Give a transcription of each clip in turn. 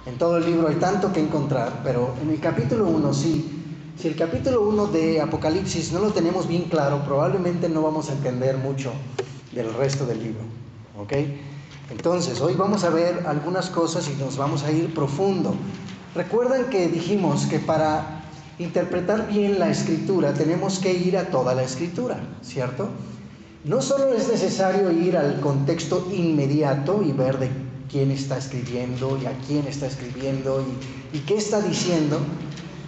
En todo el libro hay tanto que encontrar, pero en el capítulo 1 sí. Si el capítulo 1 de Apocalipsis no lo tenemos bien claro, probablemente no vamos a entender mucho del resto del libro, ¿ok? Entonces, hoy vamos a ver algunas cosas y nos vamos a ir profundo. Recuerdan que dijimos que para interpretar bien la escritura tenemos que ir a toda la escritura, ¿cierto? No solo es necesario ir al contexto inmediato y ver de quién está escribiendo y a quién está escribiendo y qué está diciendo,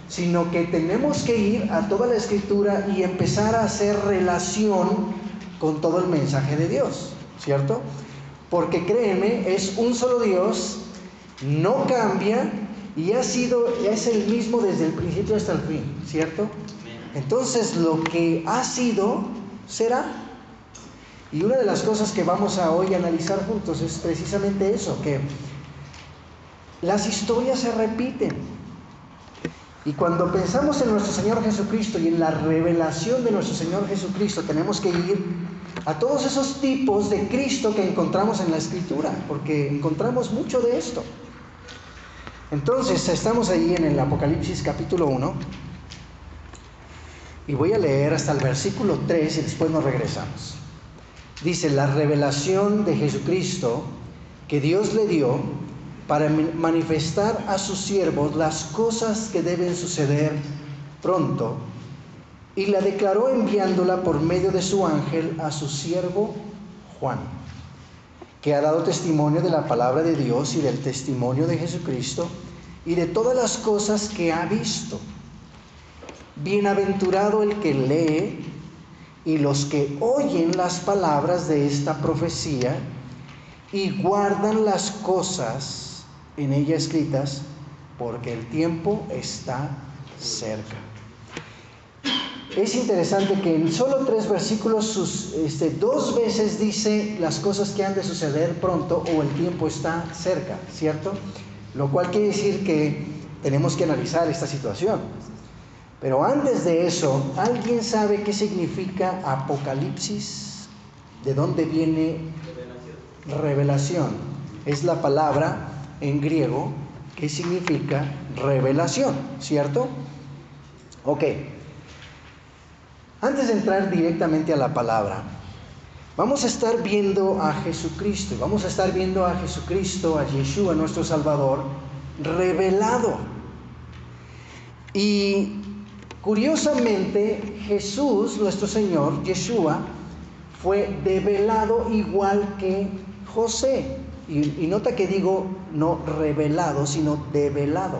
sino que tenemos que ir a toda la escritura y empezar a hacer relación con todo el mensaje de Dios, ¿cierto? Porque créeme, es un solo Dios, no cambia y es el mismo desde el principio hasta el fin, ¿cierto? Entonces lo que ha sido, será. Y una de las cosas que vamos a hoy analizar juntos es precisamente eso, que las historias se repiten. Y cuando pensamos en nuestro Señor Jesucristo y en la revelación de nuestro Señor Jesucristo, tenemos que ir a todos esos tipos de Cristo que encontramos en la Escritura, porque encontramos mucho de esto. Entonces, estamos ahí en el Apocalipsis capítulo 1, y voy a leer hasta el versículo 3 y después nos regresamos. Dice, la revelación de Jesucristo que Dios le dio para manifestar a sus siervos las cosas que deben suceder pronto, y la declaró enviándola por medio de su ángel a su siervo Juan, que ha dado testimonio de la palabra de Dios y del testimonio de Jesucristo y de todas las cosas que ha visto. Bienaventurado el que lee y los que oyen las palabras de esta profecía y guardan las cosas en ella escritas, porque el tiempo está cerca. Es interesante que en solo 3 versículos 2 veces dice las cosas que han de suceder pronto o el tiempo está cerca, ¿cierto? Lo cual quiere decir que tenemos que analizar esta situación. Pero antes de eso, ¿alguien sabe qué significa Apocalipsis? ¿De dónde viene revelación? Es la palabra en griego que significa revelación, ¿cierto? Ok. Antes de entrar directamente a la palabra, vamos a estar viendo a Jesucristo. Vamos a estar viendo a Jesucristo, a Yeshua, nuestro Salvador, revelado. Y curiosamente, Jesús, nuestro Señor, Yeshua, fue develado igual que José. Y nota que digo no revelado, sino develado.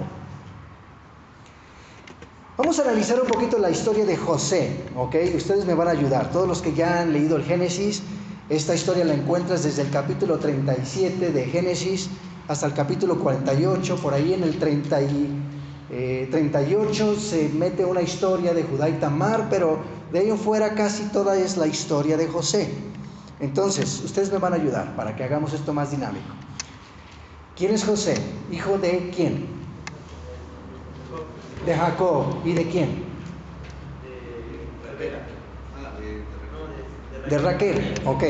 Vamos a analizar un poquito la historia de José, ¿ok? Ustedes me van a ayudar. Todos los que ya han leído el Génesis, esta historia la encuentras desde el capítulo 37 de Génesis hasta el capítulo 48. Por ahí en el 38 se mete una historia de Judá y Tamar, pero de ahí en fuera casi toda es la historia de José. Entonces, ustedes me van a ayudar para que hagamos esto más dinámico. ¿Quién es José? ¿Hijo de quién? De Jacob. ¿Y de quién? De Raquel. Ok.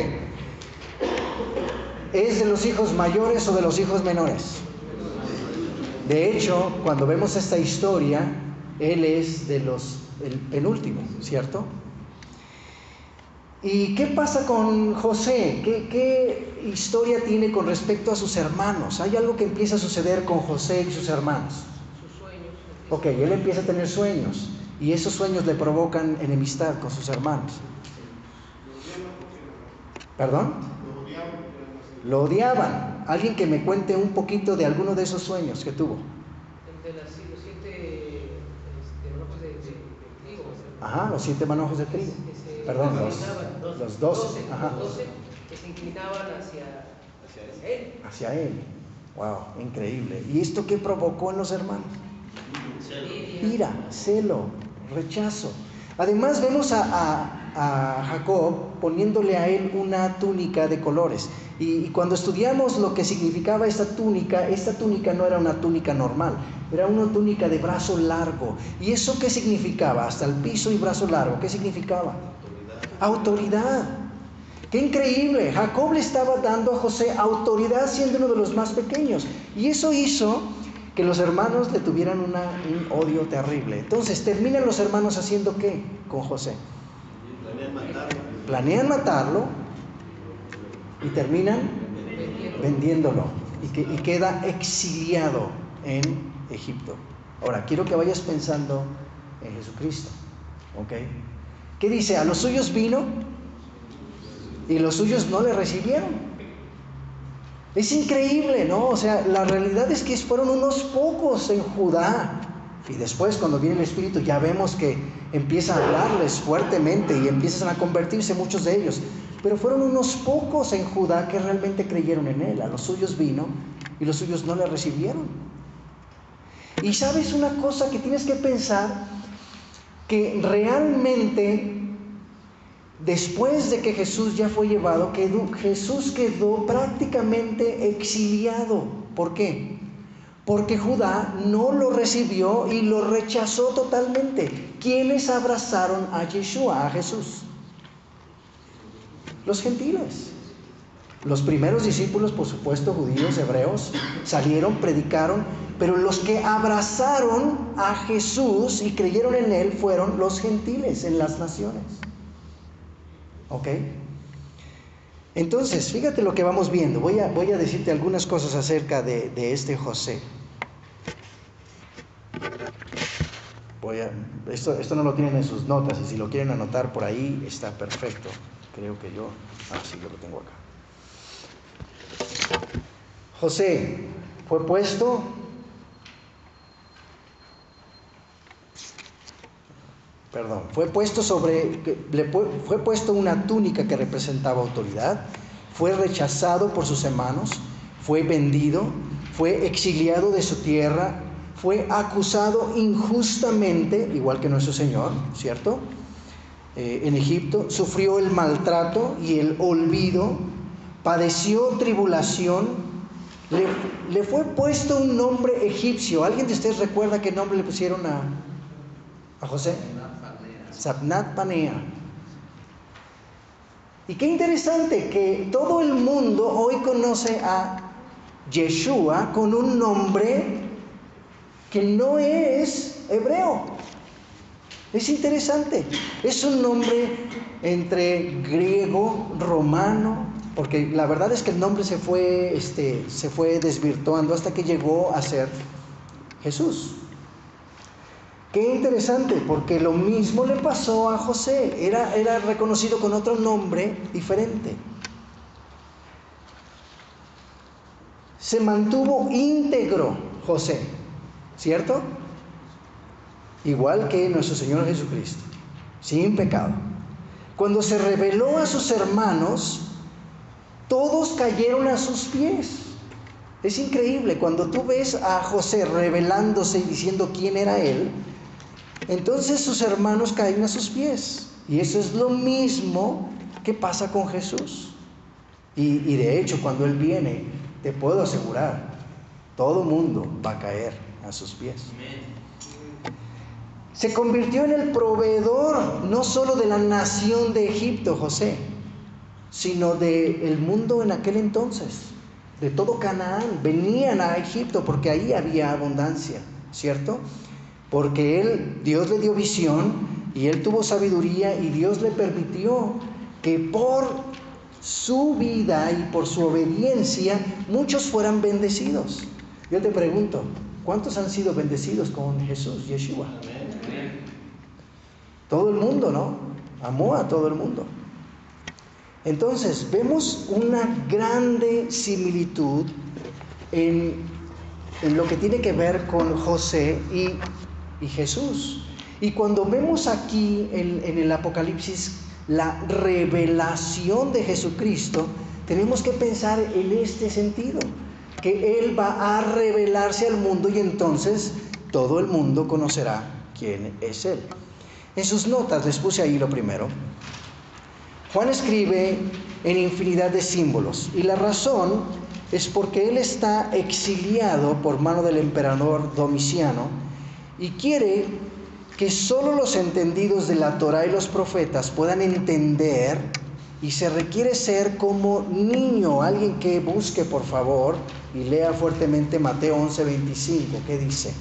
¿Es de los hijos mayores o de los hijos menores? De hecho, cuando vemos esta historia, él es el penúltimo, ¿cierto? ¿Y qué pasa con José? ¿Qué historia tiene con respecto a sus hermanos? Hay algo que empieza a suceder con José y sus hermanos. Sus sueños. Ok, él empieza a tener sueños y esos sueños le provocan enemistad con sus hermanos. ¿Perdón? Lo odiaban. Alguien que me cuente un poquito de alguno de esos sueños que tuvo. El de los 7 manojos de trigo. Ajá, los 7 manojos de trigo. Perdón, los 12. Ajá. Los 12 que se inclinaban hacia él. Hacia él. Wow, increíble. ¿Y esto qué provocó en los hermanos? Ira, celo, rechazo. Además vemos a Jacob poniéndole a él una túnica de colores. Y cuando estudiamos lo que significaba esta túnica no era una túnica normal, era una túnica de brazo largo. ¿Y eso qué significaba? Hasta el piso y brazo largo, ¿qué significaba? Autoridad. ¡Qué increíble! Jacob le estaba dando a José autoridad siendo uno de los más pequeños. Y eso hizo que los hermanos le tuvieran un odio terrible. Entonces, ¿terminan los hermanos haciendo qué con José? Planean matarlo y terminan vendiéndolo y queda exiliado en Egipto. Ahora, quiero que vayas pensando en Jesucristo, ¿ok? ¿Qué dice? A los suyos vino y los suyos no le recibieron. Es increíble, ¿no? O sea, la realidad es que fueron unos pocos en Judá. Y después, cuando viene el Espíritu, ya vemos que empieza a hablarles fuertemente y empiezan a convertirse muchos de ellos. Pero fueron unos pocos en Judá que realmente creyeron en él. A los suyos vino y los suyos no le recibieron. Y sabes una cosa que tienes que pensar, que realmente después de que Jesús ya fue llevado, Jesús quedó prácticamente exiliado. ¿Por qué? Porque Judá no lo recibió y lo rechazó totalmente. ¿Quiénes abrazaron a Yeshua, a Jesús? Los gentiles. Los primeros discípulos, por supuesto, judíos, hebreos, salieron, predicaron, pero los que abrazaron a Jesús y creyeron en él fueron los gentiles en las naciones. ¿Ok? Entonces, fíjate lo que vamos viendo. Voy a decirte algunas cosas acerca de este José. Esto no lo tienen en sus notas, y si lo quieren anotar por ahí, está perfecto. Creo que sí, yo lo tengo acá. José fue puesto fue puesto una túnica que representaba autoridad, fue rechazado por sus hermanos, fue vendido, fue exiliado de su tierra, fue acusado injustamente, igual que nuestro Señor, ¿cierto? En Egipto, sufrió el maltrato y el olvido, padeció tribulación, le fue puesto un nombre egipcio. ¿Alguien de ustedes recuerda qué nombre le pusieron a José? Sabnat Panea. Y qué interesante que todo el mundo hoy conoce a Yeshua con un nombre que no es hebreo. Es interesante. Es un nombre entre griego, romano, porque la verdad es que el nombre se fue desvirtuando hasta que llegó a ser Jesús. Qué interesante, porque lo mismo le pasó a José. Era reconocido con otro nombre diferente. Se mantuvo íntegro José, ¿cierto? Igual que nuestro Señor Jesucristo, sin pecado. Cuando se reveló a sus hermanos, todos cayeron a sus pies. Es increíble, cuando tú ves a José revelándose y diciendo quién era él, entonces sus hermanos caen a sus pies. Y eso es lo mismo que pasa con Jesús. Y de hecho, cuando Él viene, te puedo asegurar, todo mundo va a caer a sus pies. Se convirtió en el proveedor no solo de la nación de Egipto, José, sino del mundo en aquel entonces, de todo Canaán. Venían a Egipto porque ahí había abundancia, ¿cierto? Porque Dios le dio visión y él tuvo sabiduría, y Dios le permitió que por su vida y por su obediencia muchos fueran bendecidos. Yo te pregunto, ¿cuántos han sido bendecidos con Jesús, Yeshua? Todo el mundo, ¿no? Amó a todo el mundo. Entonces, vemos una grande similitud en lo que tiene que ver con José y Jesús. Y cuando vemos aquí en el Apocalipsis la revelación de Jesucristo, tenemos que pensar en este sentido, que Él va a revelarse al mundo y entonces todo el mundo conocerá quién es Él. En sus notas les puse ahí lo primero. Juan escribe en infinidad de símbolos, y la razón es porque él está exiliado por mano del emperador Domiciano y quiere que solo los entendidos de la Torá y los profetas puedan entender y se requiere ser como niño. Alguien que busque, por favor, y lea fuertemente Mateo 11:25. ¿Qué dice?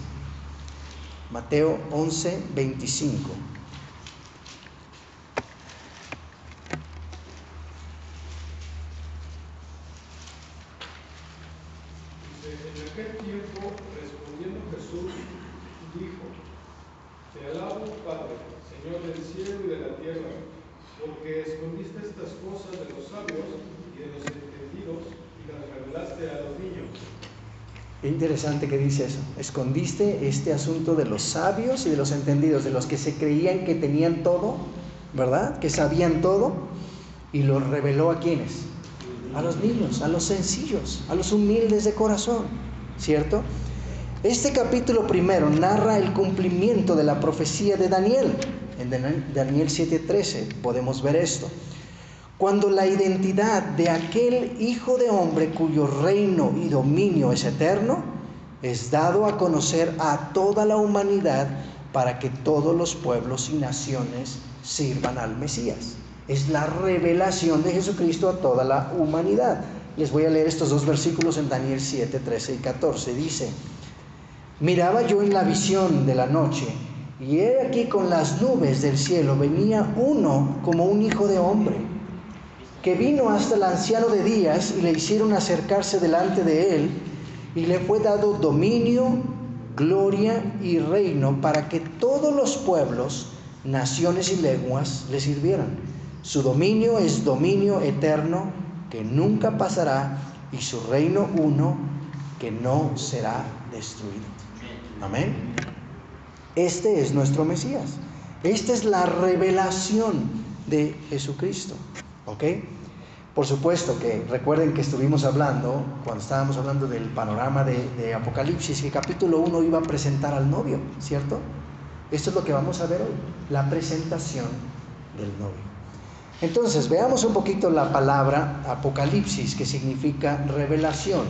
Mateo 11:25. En aquel tiempo, respondiendo Jesús, dijo: Te alabo, Padre, Señor del cielo y de la tierra, porque escondiste estas cosas de los sabios y de los entendidos y las revelaste a los niños. Qué interesante que dice eso. Escondiste este asunto de los sabios y de los entendidos, de los que se creían que tenían todo, ¿verdad? Que sabían todo, y lo reveló ¿a quiénes? A los niños, a los sencillos, a los humildes de corazón, ¿cierto? Este capítulo primero narra el cumplimiento de la profecía de Daniel. En Daniel 7:13 podemos ver esto. Cuando la identidad de aquel Hijo de Hombre cuyo reino y dominio es eterno, es dado a conocer a toda la humanidad para que todos los pueblos y naciones sirvan al Mesías. Es la revelación de Jesucristo a toda la humanidad. Les voy a leer estos dos versículos en Daniel 7:13 y 14. Dice: Miraba yo en la visión de la noche, y he aquí con las nubes del cielo venía uno como un hijo de hombre, que vino hasta el anciano de días y le hicieron acercarse delante de él, y le fue dado dominio, gloria y reino para que todos los pueblos, naciones y lenguas le sirvieran. Su dominio es dominio eterno que nunca pasará, y su reino uno que no será destruido. Amén. Este es nuestro Mesías. Esta es la revelación de Jesucristo. ¿Ok? Por supuesto que recuerden que estuvimos hablando, cuando estábamos hablando del panorama de Apocalipsis, que capítulo 1 iba a presentar al novio, ¿cierto? Esto es lo que vamos a ver hoy, la presentación del novio. Entonces, veamos un poquito la palabra Apocalipsis, que significa revelación.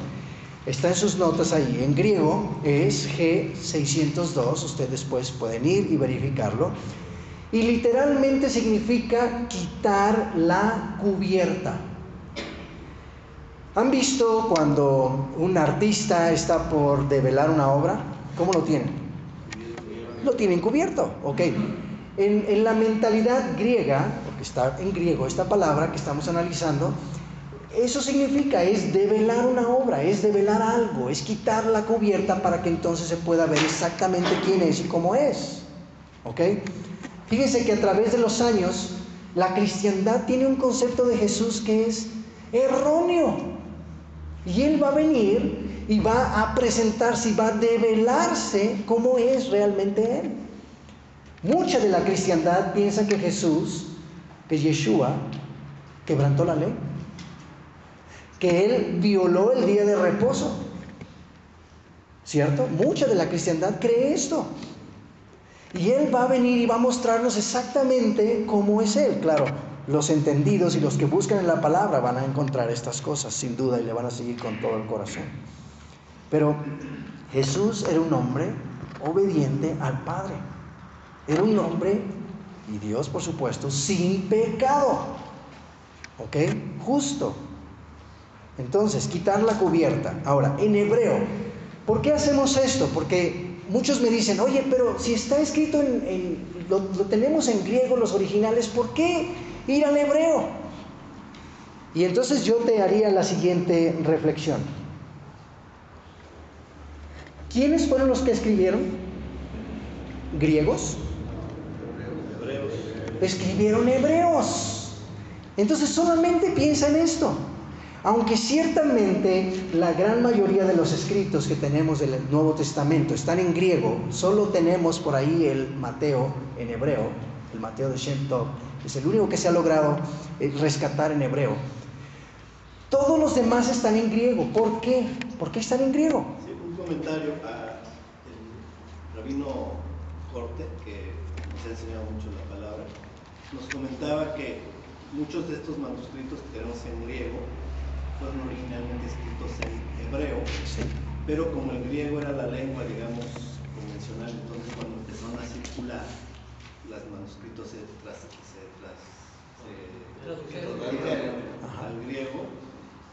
Está en sus notas ahí. En griego es G602, ustedes después pueden ir y verificarlo. Y literalmente significa quitar la cubierta. ¿Han visto cuando un artista está por develar una obra? ¿Cómo lo tienen? Lo tienen cubierto, ok. En la mentalidad griega, porque está en griego esta palabra que estamos analizando, eso significa, es develar una obra, es develar algo, es quitar la cubierta para que entonces se pueda ver exactamente quién es y cómo es, ok. Fíjense que a través de los años la cristiandad tiene un concepto de Jesús que es erróneo, y Él va a venir y va a presentarse y va a develarse cómo es realmente Él. Mucha de la cristiandad piensa que Jesús, que Yeshua, quebrantó la ley, que Él violó el día de reposo, ¿cierto? Mucha de la cristiandad cree esto. Y Él va a venir y va a mostrarnos exactamente cómo es Él. Claro, los entendidos y los que buscan en la palabra van a encontrar estas cosas, sin duda, y le van a seguir con todo el corazón. Pero Jesús era un hombre obediente al Padre. Era un hombre, y Dios por supuesto, sin pecado. ¿Ok? Justo. Entonces, quitar la cubierta. Ahora, en hebreo, ¿por qué hacemos esto? Porque muchos me dicen, oye, pero si está escrito lo tenemos en griego, los originales, ¿por qué ir al hebreo? Y entonces yo te haría la siguiente reflexión. ¿Quiénes fueron los que escribieron? ¿Griegos? Hebreos. Escribieron hebreos. Entonces solamente piensa en esto. Aunque ciertamente la gran mayoría de los escritos que tenemos del Nuevo Testamento están en griego, solo tenemos por ahí el Mateo en hebreo, el Mateo de Shem Tov, es el único que se ha logrado rescatar en hebreo. Todos los demás están en griego. ¿Por qué? ¿Por qué están en griego? Sí, un comentario a el rabino Corte, que nos ha enseñado mucho la palabra, nos comentaba que muchos de estos manuscritos que tenemos en griego fueron originalmente escritos en hebreo, Sí. pero como el griego era la lengua, digamos, convencional, entonces cuando empezaron a circular, los manuscritos se al griego,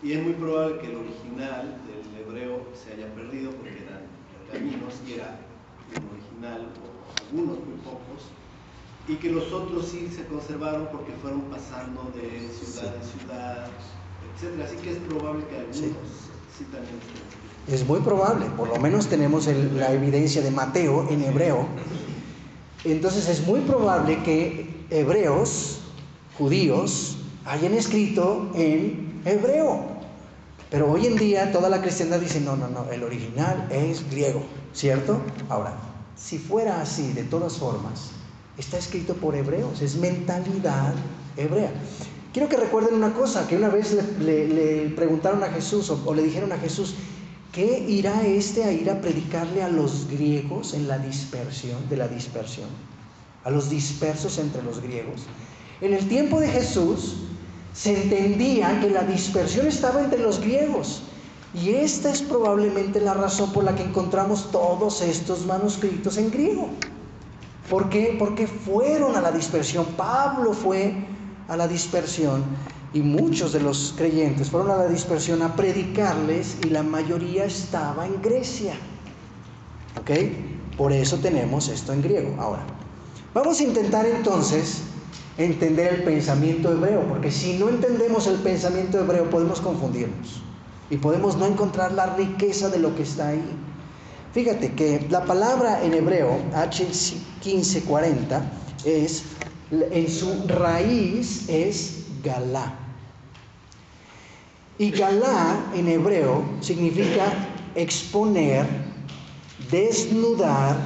y es muy probable que el original del hebreo se haya perdido porque eran pergaminos y era un original, o algunos muy pocos, y que los otros sí se conservaron porque fueron pasando de ciudad en ciudad, etc. Así que es probable que algunos sí también estén. Es muy probable, por lo menos tenemos la evidencia de Mateo en hebreo. Entonces es muy probable que hebreos, judíos, hayan escrito en hebreo. Pero hoy en día toda la cristiandad dice, no, el original es griego, ¿cierto? Ahora, si fuera así, de todas formas, está escrito por hebreos, es mentalidad hebrea. Quiero que recuerden una cosa, que una vez le preguntaron a Jesús, o le dijeron a Jesús, ¿qué irá a ir a predicarle a los griegos en la dispersión, a los dispersos entre los griegos? En el tiempo de Jesús se entendía que la dispersión estaba entre los griegos, y esta es probablemente la razón por la que encontramos todos estos manuscritos en griego. ¿Por qué? Porque fueron a la dispersión. Pablo fue a la dispersión y muchos de los creyentes fueron a la dispersión a predicarles, y la mayoría estaba en Grecia. ¿Ok? Por eso tenemos esto en griego. Ahora, vamos a intentar entonces entender el pensamiento hebreo, porque si no entendemos el pensamiento hebreo podemos confundirnos y podemos no encontrar la riqueza de lo que está ahí. Fíjate que la palabra en hebreo, H1540, en su raíz es galá. Y galá en hebreo significa exponer, desnudar,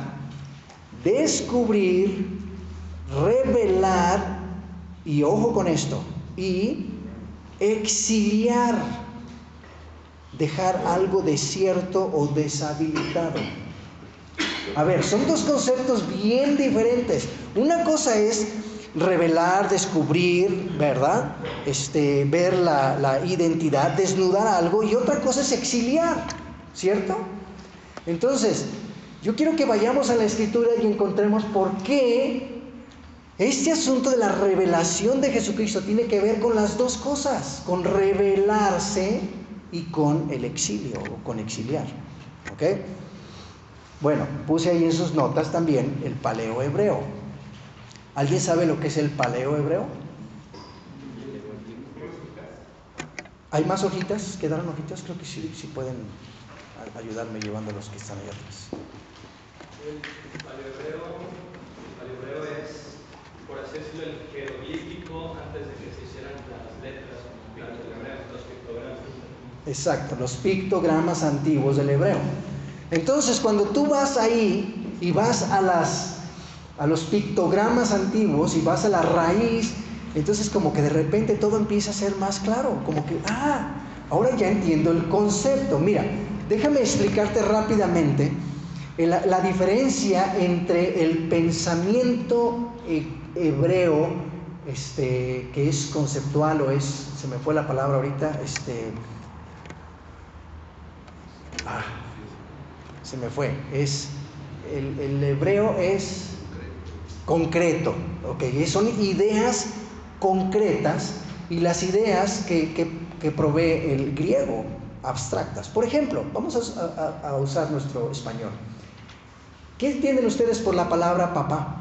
descubrir, revelar, y ojo con esto, y exiliar. Dejar algo desierto o deshabilitado. A ver, son dos conceptos bien diferentes. Una cosa es revelar, descubrir, ¿verdad? Ver la identidad, desnudar algo, y otra cosa es exiliar, ¿cierto? Entonces, yo quiero que vayamos a la Escritura y encontremos por qué este asunto de la revelación de Jesucristo tiene que ver con las dos cosas, con revelarse y con el exilio, o con exiliar. ¿Ok? Bueno, puse ahí en sus notas también el paleo hebreo. ¿Alguien sabe lo que es el paleo hebreo? ¿Hay más hojitas? ¿Quedaron hojitas? Creo que sí pueden ayudarme llevando los que están allá atrás. El paleo hebreo es, por así decirlo, el jeroglífico antes de que se hicieran las letras como del hebreo, los pictogramas. Exacto, los pictogramas antiguos del hebreo. Entonces, cuando tú vas ahí y vas a los pictogramas antiguos y vas a la raíz, entonces como que de repente todo empieza a ser más claro, como que, ahora ya entiendo el concepto. Mira, déjame explicarte rápidamente la diferencia entre el pensamiento hebreo, que es conceptual, se me fue la palabra ahorita, se me fue, el hebreo es concreto, ¿ok? Son ideas concretas, y las ideas que provee el griego, abstractas. Por ejemplo, vamos a usar nuestro español. ¿Qué entienden ustedes por la palabra papá?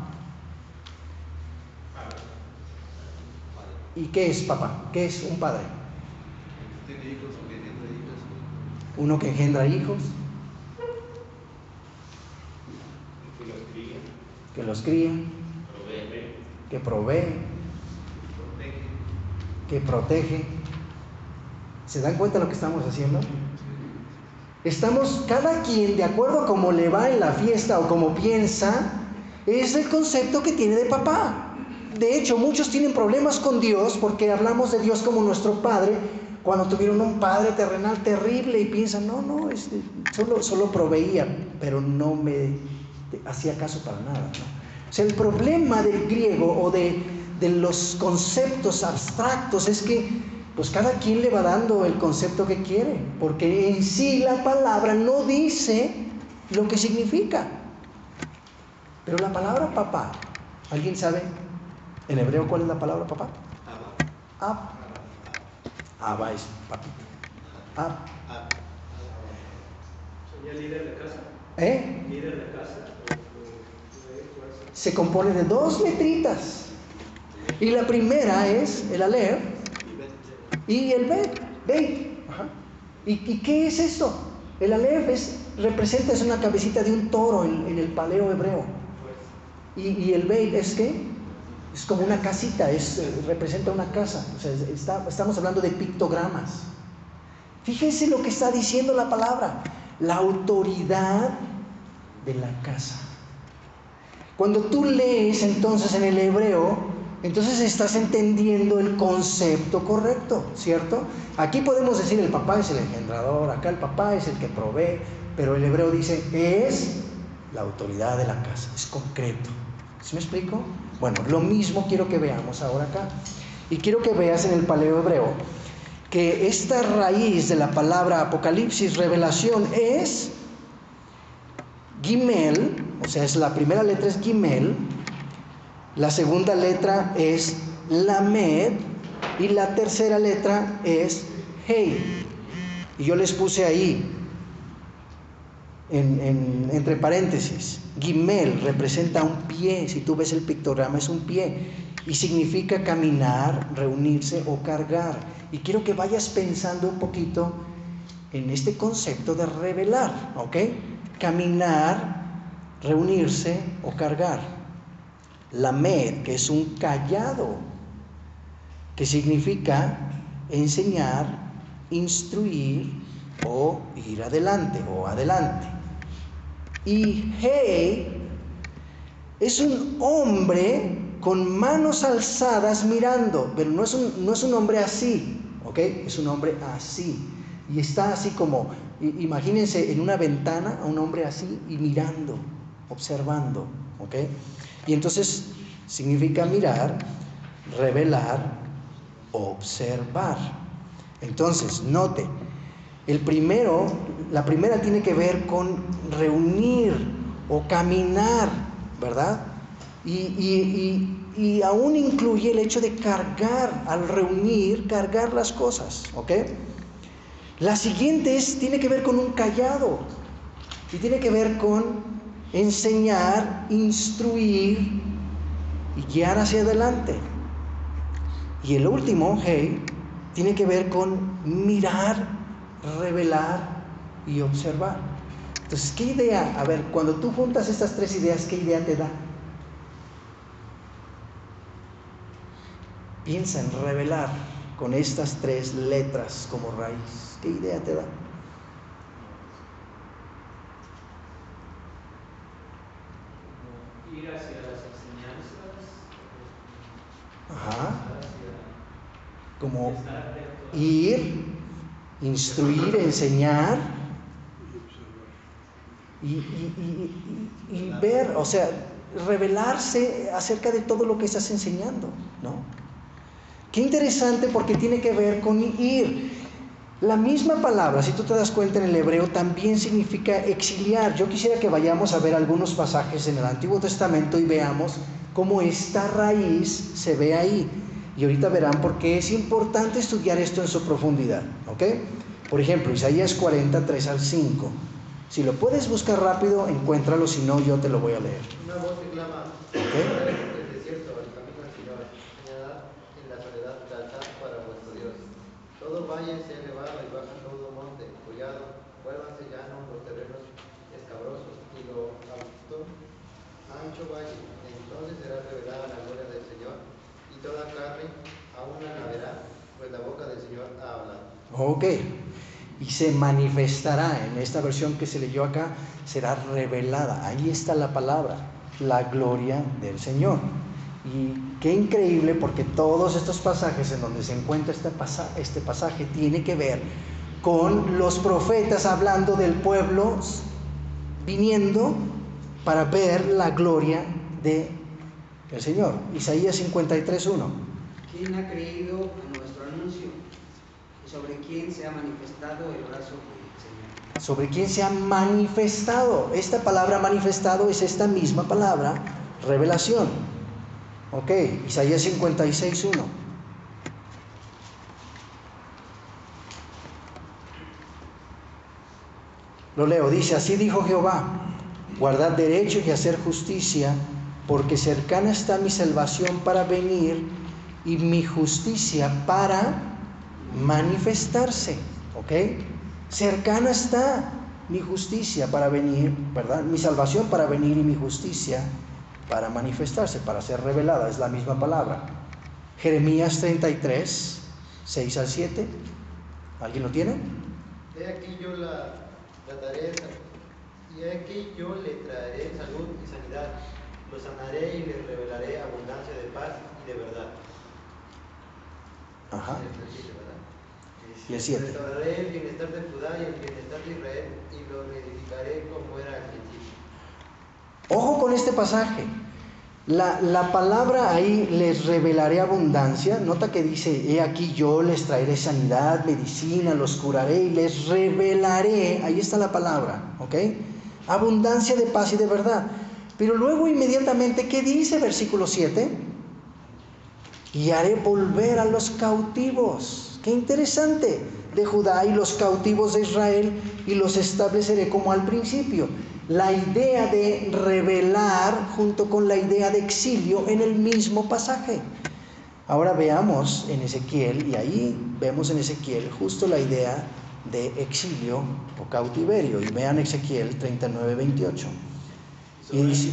¿Y qué es papá? ¿Qué es un padre? Uno que engendra hijos, que los cría, que provee, que protege. ¿Se dan cuenta de lo que estamos haciendo? Estamos, cada quien, de acuerdo a cómo le va en la fiesta o como piensa, es el concepto que tiene de papá. De hecho, muchos tienen problemas con Dios porque hablamos de Dios como nuestro Padre, cuando tuvieron un padre terrenal terrible y piensan, solo proveía, pero no me hacía caso para nada, ¿no? O sea, el problema del griego o de los conceptos abstractos es que pues cada quien le va dando el concepto que quiere, porque en sí la palabra no dice lo que significa. Pero la palabra papá, ¿alguien sabe en hebreo cuál es la palabra papá? Ab. Abba es papito. Ab. ¿Sería líder de casa? ¿Líder de casa? Se compone de 2 letritas. Y la primera es el Aleph y el Bet. Ajá. ¿Y qué es eso? El Aleph es una cabecita de un toro en el paleo hebreo. Y el Bet es ¿qué? Es como una casita, representa una casa. O sea, estamos hablando de pictogramas. Fíjense lo que está diciendo la palabra: la autoridad de la casa. Cuando tú lees entonces en el hebreo, entonces estás entendiendo el concepto correcto, ¿cierto? Aquí podemos decir el papá es el engendrador, acá el papá es el que provee, pero el hebreo dice es la autoridad de la casa, es concreto. ¿Sí me explico? Bueno, lo mismo quiero que veamos ahora acá. Y quiero que veas en el paleo hebreo que esta raíz de la palabra Apocalipsis, revelación, es Gimel, o sea, la primera letra es Gimel, la segunda letra es Lamed y la tercera letra es Hei. Y yo les puse ahí, entre paréntesis, Gimel representa un pie. Si tú ves el pictograma es un pie y significa caminar, reunirse o cargar. Y quiero que vayas pensando un poquito en este concepto de revelar, ¿ok? Caminar, reunirse o cargar. Lamed, que es un cayado, que significa enseñar, instruir o ir adelante o adelante. Y Hei es un hombre con manos alzadas mirando, pero no es un hombre así, ¿ok? Es un hombre así. Y está así como, imagínense en una ventana a un hombre así y mirando, observando, ¿ok? Y entonces significa mirar, revelar, observar. Entonces, note, la primera tiene que ver con reunir o caminar, ¿verdad? Y aún incluye el hecho de cargar, al reunir, cargar las cosas, ¿ok? La siguiente tiene que ver con un cayado y tiene que ver con enseñar, instruir y guiar hacia adelante. Y el último, Hei, tiene que ver con mirar, revelar y observar. Entonces, ¿qué idea? A ver, cuando tú juntas estas 3 ideas, ¿qué idea te da? Piensa en revelar con estas 3 letras como raíz. ¿Qué idea te da? Ir hacia las enseñanzas. Ajá. Como ir, instruir, enseñar y ver, o sea, revelarse acerca de todo lo que estás enseñando, ¿no? Qué interesante, porque tiene que ver con ir. La misma palabra, si tú te das cuenta, en el hebreo también significa exiliar. Yo quisiera que vayamos a ver algunos pasajes en el Antiguo Testamento y veamos cómo esta raíz se ve ahí. Y ahorita verán por qué es importante estudiar esto en su profundidad, ¿ok? Por ejemplo, Isaías 43 al 5. Si lo puedes buscar rápido, encuéntralo, si no, yo te lo voy a leer. Una voz que clama, ¿Okay? el desierto, el camino del Señor, señalad en la soledad altar para vuestro Dios. Todo valle se elevado y baja todo monte, collado, vuélvanse llanos los terrenos escabrosos y lo ancho valle. Entonces será revelada la gloria del Señor y toda carne aún la verá, pues la boca del Señor ha hablado. Ok. Y se manifestará, en esta versión que se leyó acá, será revelada. Ahí está la palabra, la gloria del Señor. Y qué increíble, porque todos estos pasajes en donde se encuentra este pasaje tiene que ver con los profetas hablando del pueblo viniendo para ver la gloria del Señor. Isaías 53:1. ¿Quién ha creído a nuestro anuncio? ¿Sobre quién se ha manifestado el brazo del Señor? ¿Sobre quién se ha manifestado? Esta palabra manifestado es esta misma palabra, revelación. Ok, Isaías 56:1. Lo leo, dice, así dijo Jehová, guardad derecho y hacer justicia, porque cercana está mi salvación para venir y mi justicia para manifestarse. ¿Ok? Cercana está mi justicia para venir, ¿verdad? Mi salvación para venir y mi justicia para manifestarse, para ser revelada, es la misma palabra. Jeremías 33, 6 al 7. ¿Alguien lo tiene? He aquí yo la trataré, y he aquí yo le traeré salud y sanidad, lo sanaré y le revelaré abundancia de paz y de verdad. Ajá. ¿Verdad? Y el 7. Restauraré el bienestar de Judá y el bienestar de Israel, y lo reedificaré como era al principio. Ojo con este pasaje. La palabra ahí, les revelaré abundancia. Nota que dice, he aquí yo les traeré sanidad, medicina, los curaré y les revelaré. Ahí está la palabra, ¿ok? Abundancia de paz y de verdad. Pero luego inmediatamente, ¿qué dice versículo 7? Y haré volver a los cautivos. Qué interesante. De Judá y los cautivos de Israel, y los estableceré como al principio. La idea de revelar junto con la idea de exilio en el mismo pasaje. Ahora veamos en Ezequiel, y ahí vemos en Ezequiel justo la idea de exilio o cautiverio. Y vean Ezequiel 39, 28. Y dice,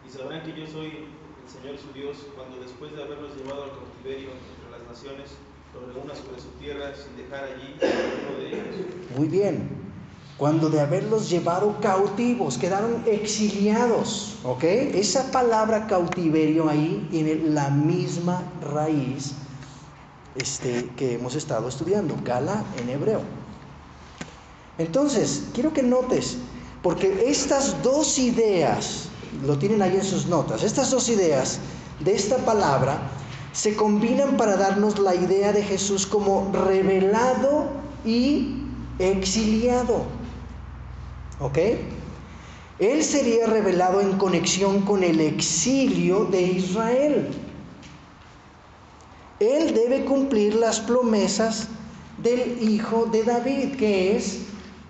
y sabrán que yo soy el Señor su Dios, cuando después de haberlos llevado al cautiverio entre las naciones, los reúna sobre su tierra sin dejar allí uno de ellos. Muy bien. Cuando de haberlos llevado cautivos, quedaron exiliados, ¿ok? Esa palabra cautiverio ahí tiene la misma raíz que hemos estado estudiando, gala en hebreo. Entonces, quiero que notes, porque estas dos ideas, lo tienen ahí en sus notas, estas dos ideas de esta palabra se combinan para darnos la idea de Jesús como revelado y exiliado. ¿Ok? Él sería revelado en conexión con el exilio de Israel. Él debe cumplir las promesas del hijo de David, que es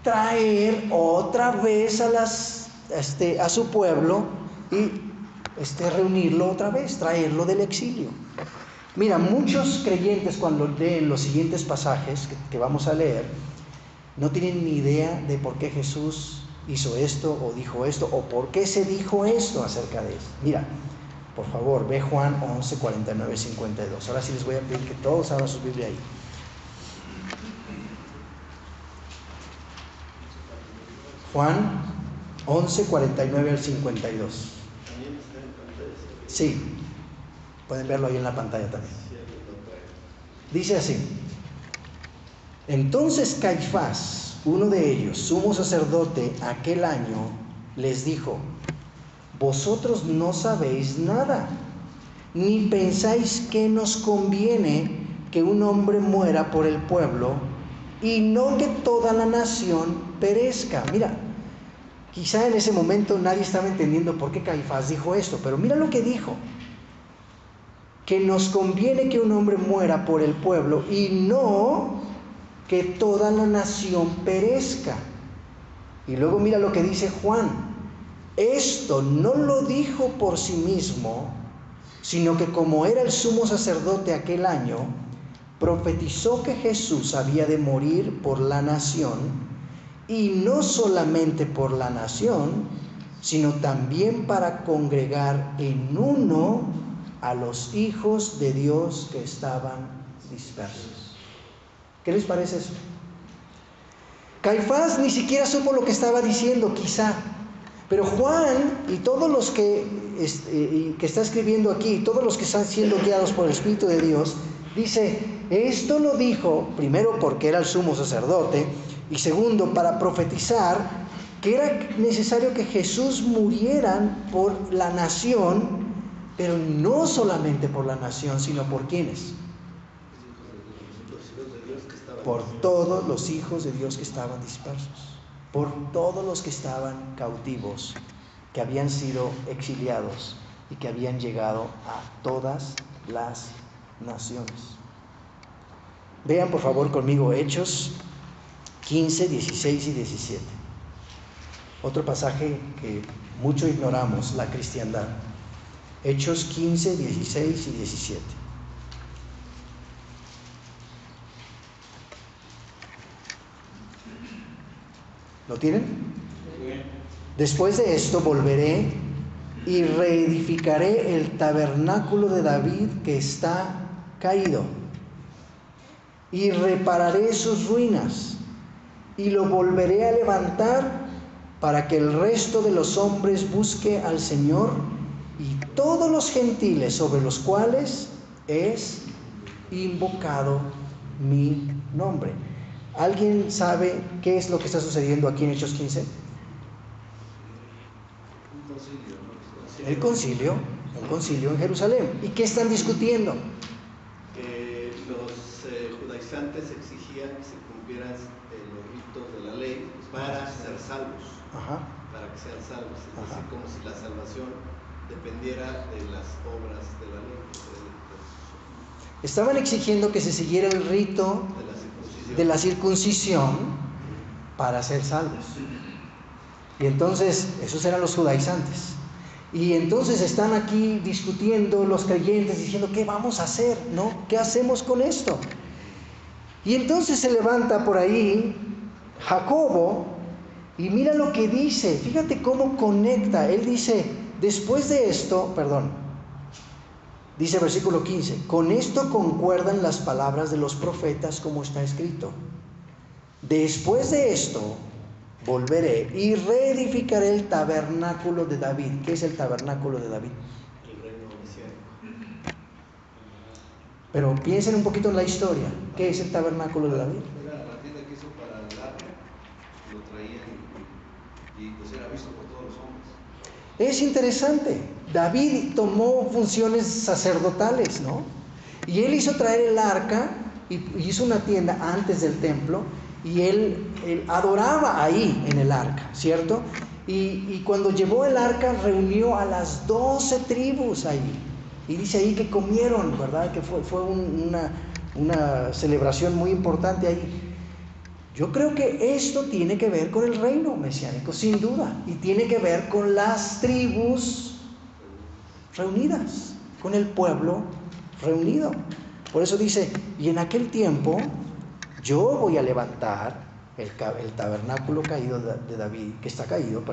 traer otra vez a su pueblo y reunirlo otra vez, traerlo del exilio. Mira, muchos creyentes cuando leen los siguientes pasajes que vamos a leer, no tienen ni idea de por qué Jesús hizo esto o dijo esto o por qué se dijo esto acerca de esto. Mira, por favor, ve Juan 11, 49, 52. Ahora sí les voy a pedir que todos abran su Biblia ahí. Juan 11, 49 al 52. Sí, pueden verlo ahí en la pantalla también. Dice así: entonces Caifás, uno de ellos, sumo sacerdote aquel año, les dijo: vosotros no sabéis nada, ni pensáis que nos conviene que un hombre muera por el pueblo y no que toda la nación perezca. Mira, quizá en ese momento nadie estaba entendiendo por qué Caifás dijo esto, pero mira lo que dijo: que nos conviene que un hombre muera por el pueblo y no que toda la nación perezca. Y luego mira lo que dice Juan: esto no lo dijo por sí mismo, sino que como era el sumo sacerdote aquel año, profetizó que Jesús había de morir por la nación, y no solamente por la nación, sino también para congregar en uno a los hijos de Dios que estaban dispersos. ¿Qué les parece eso? Caifás ni siquiera supo lo que estaba diciendo, quizá. Pero Juan y todos los que está escribiendo aquí, todos los que están siendo guiados por el Espíritu de Dios, dice, esto lo dijo, primero porque era el sumo sacerdote, y segundo para profetizar que era necesario que Jesús muriera por la nación, pero no solamente por la nación, sino por ¿quiénes? Por todos los hijos de Dios que estaban dispersos, por todos los que estaban cautivos, que habían sido exiliados y que habían llegado a todas las naciones. Vean por favor conmigo Hechos 15, 16 y 17. Otro pasaje que mucho ignoramos, la cristiandad. Hechos 15, 16 y 17. ¿Lo tienen? Después de esto volveré y reedificaré el tabernáculo de David que está caído, y repararé sus ruinas, y lo volveré a levantar para que el resto de los hombres busque al Señor y todos los gentiles sobre los cuales es invocado mi nombre. ¿Alguien sabe qué es lo que está sucediendo aquí en Hechos 15? El concilio en Jerusalén. ¿Y qué están discutiendo? Los judaizantes exigían que se cumplieran los ritos de la ley para ser salvos. Ajá. Para que sean salvos. Es decir, como si la salvación dependiera de las obras de la ley. Estaban exigiendo que se siguiera el rito de la circuncisión para ser salvos. Y entonces, esos eran los judaizantes. Y entonces están aquí discutiendo los creyentes, diciendo, ¿qué vamos a hacer? ¿No? ¿Qué hacemos con esto? Y entonces se levanta por ahí Jacobo y mira lo que dice. Fíjate cómo conecta. Él dice, después de esto, dice versículo 15, con esto concuerdan las palabras de los profetas como está escrito. Después de esto volveré y reedificaré el tabernáculo de David. ¿Qué es el tabernáculo de David? El reino mesiánico. Pero piensen un poquito en la historia. ¿Qué es el tabernáculo de David? Era la tienda que hizo para el arca, lo traían y pues era visto por todos los hombres. Es interesante. David tomó funciones sacerdotales, ¿no? Y él hizo traer el arca y hizo una tienda antes del templo. Y él adoraba ahí en el arca, ¿cierto? Y cuando llevó el arca reunió a las 12 tribus ahí. Y dice ahí que comieron, ¿verdad? Que fue una celebración muy importante ahí. Yo creo que esto tiene que ver con el reino mesiánico, sin duda. Y tiene que ver con las tribus reunidas, con el pueblo reunido. Por eso dice, y en aquel tiempo yo voy a levantar el tabernáculo caído de David, que está caído,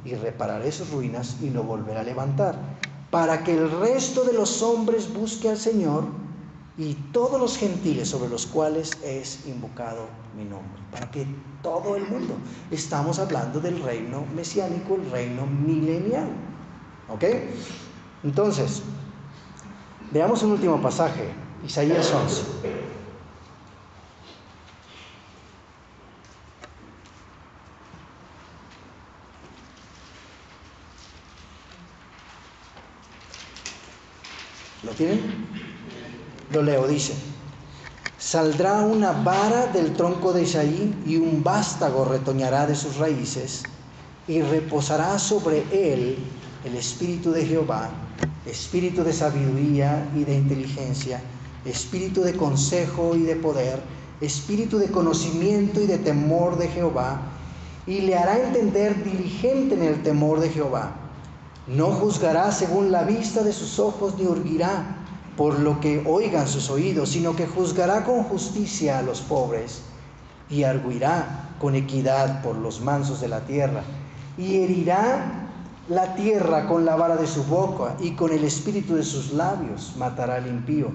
y repararé sus ruinas y lo volveré a levantar, para que el resto de los hombres busque al Señor y todos los gentiles sobre los cuales es invocado mi nombre. Para que todo el mundo. Estamos hablando del reino mesiánico, el reino milenial. ¿Ok? Entonces, veamos un último pasaje, Isaías 11. ¿Lo tienen? Lo leo, dice: saldrá una vara del tronco de Isaí y un vástago retoñará de sus raíces, y reposará sobre él el espíritu de Jehová, espíritu de sabiduría y de inteligencia, espíritu de consejo y de poder, espíritu de conocimiento y de temor de Jehová, y le hará entender diligente en el temor de Jehová. No juzgará según la vista de sus ojos, ni urgirá por lo que oigan sus oídos, sino que juzgará con justicia a los pobres, y arguirá con equidad por los mansos de la tierra, y herirá la tierra con la vara de su boca, y con el espíritu de sus labios matará al impío,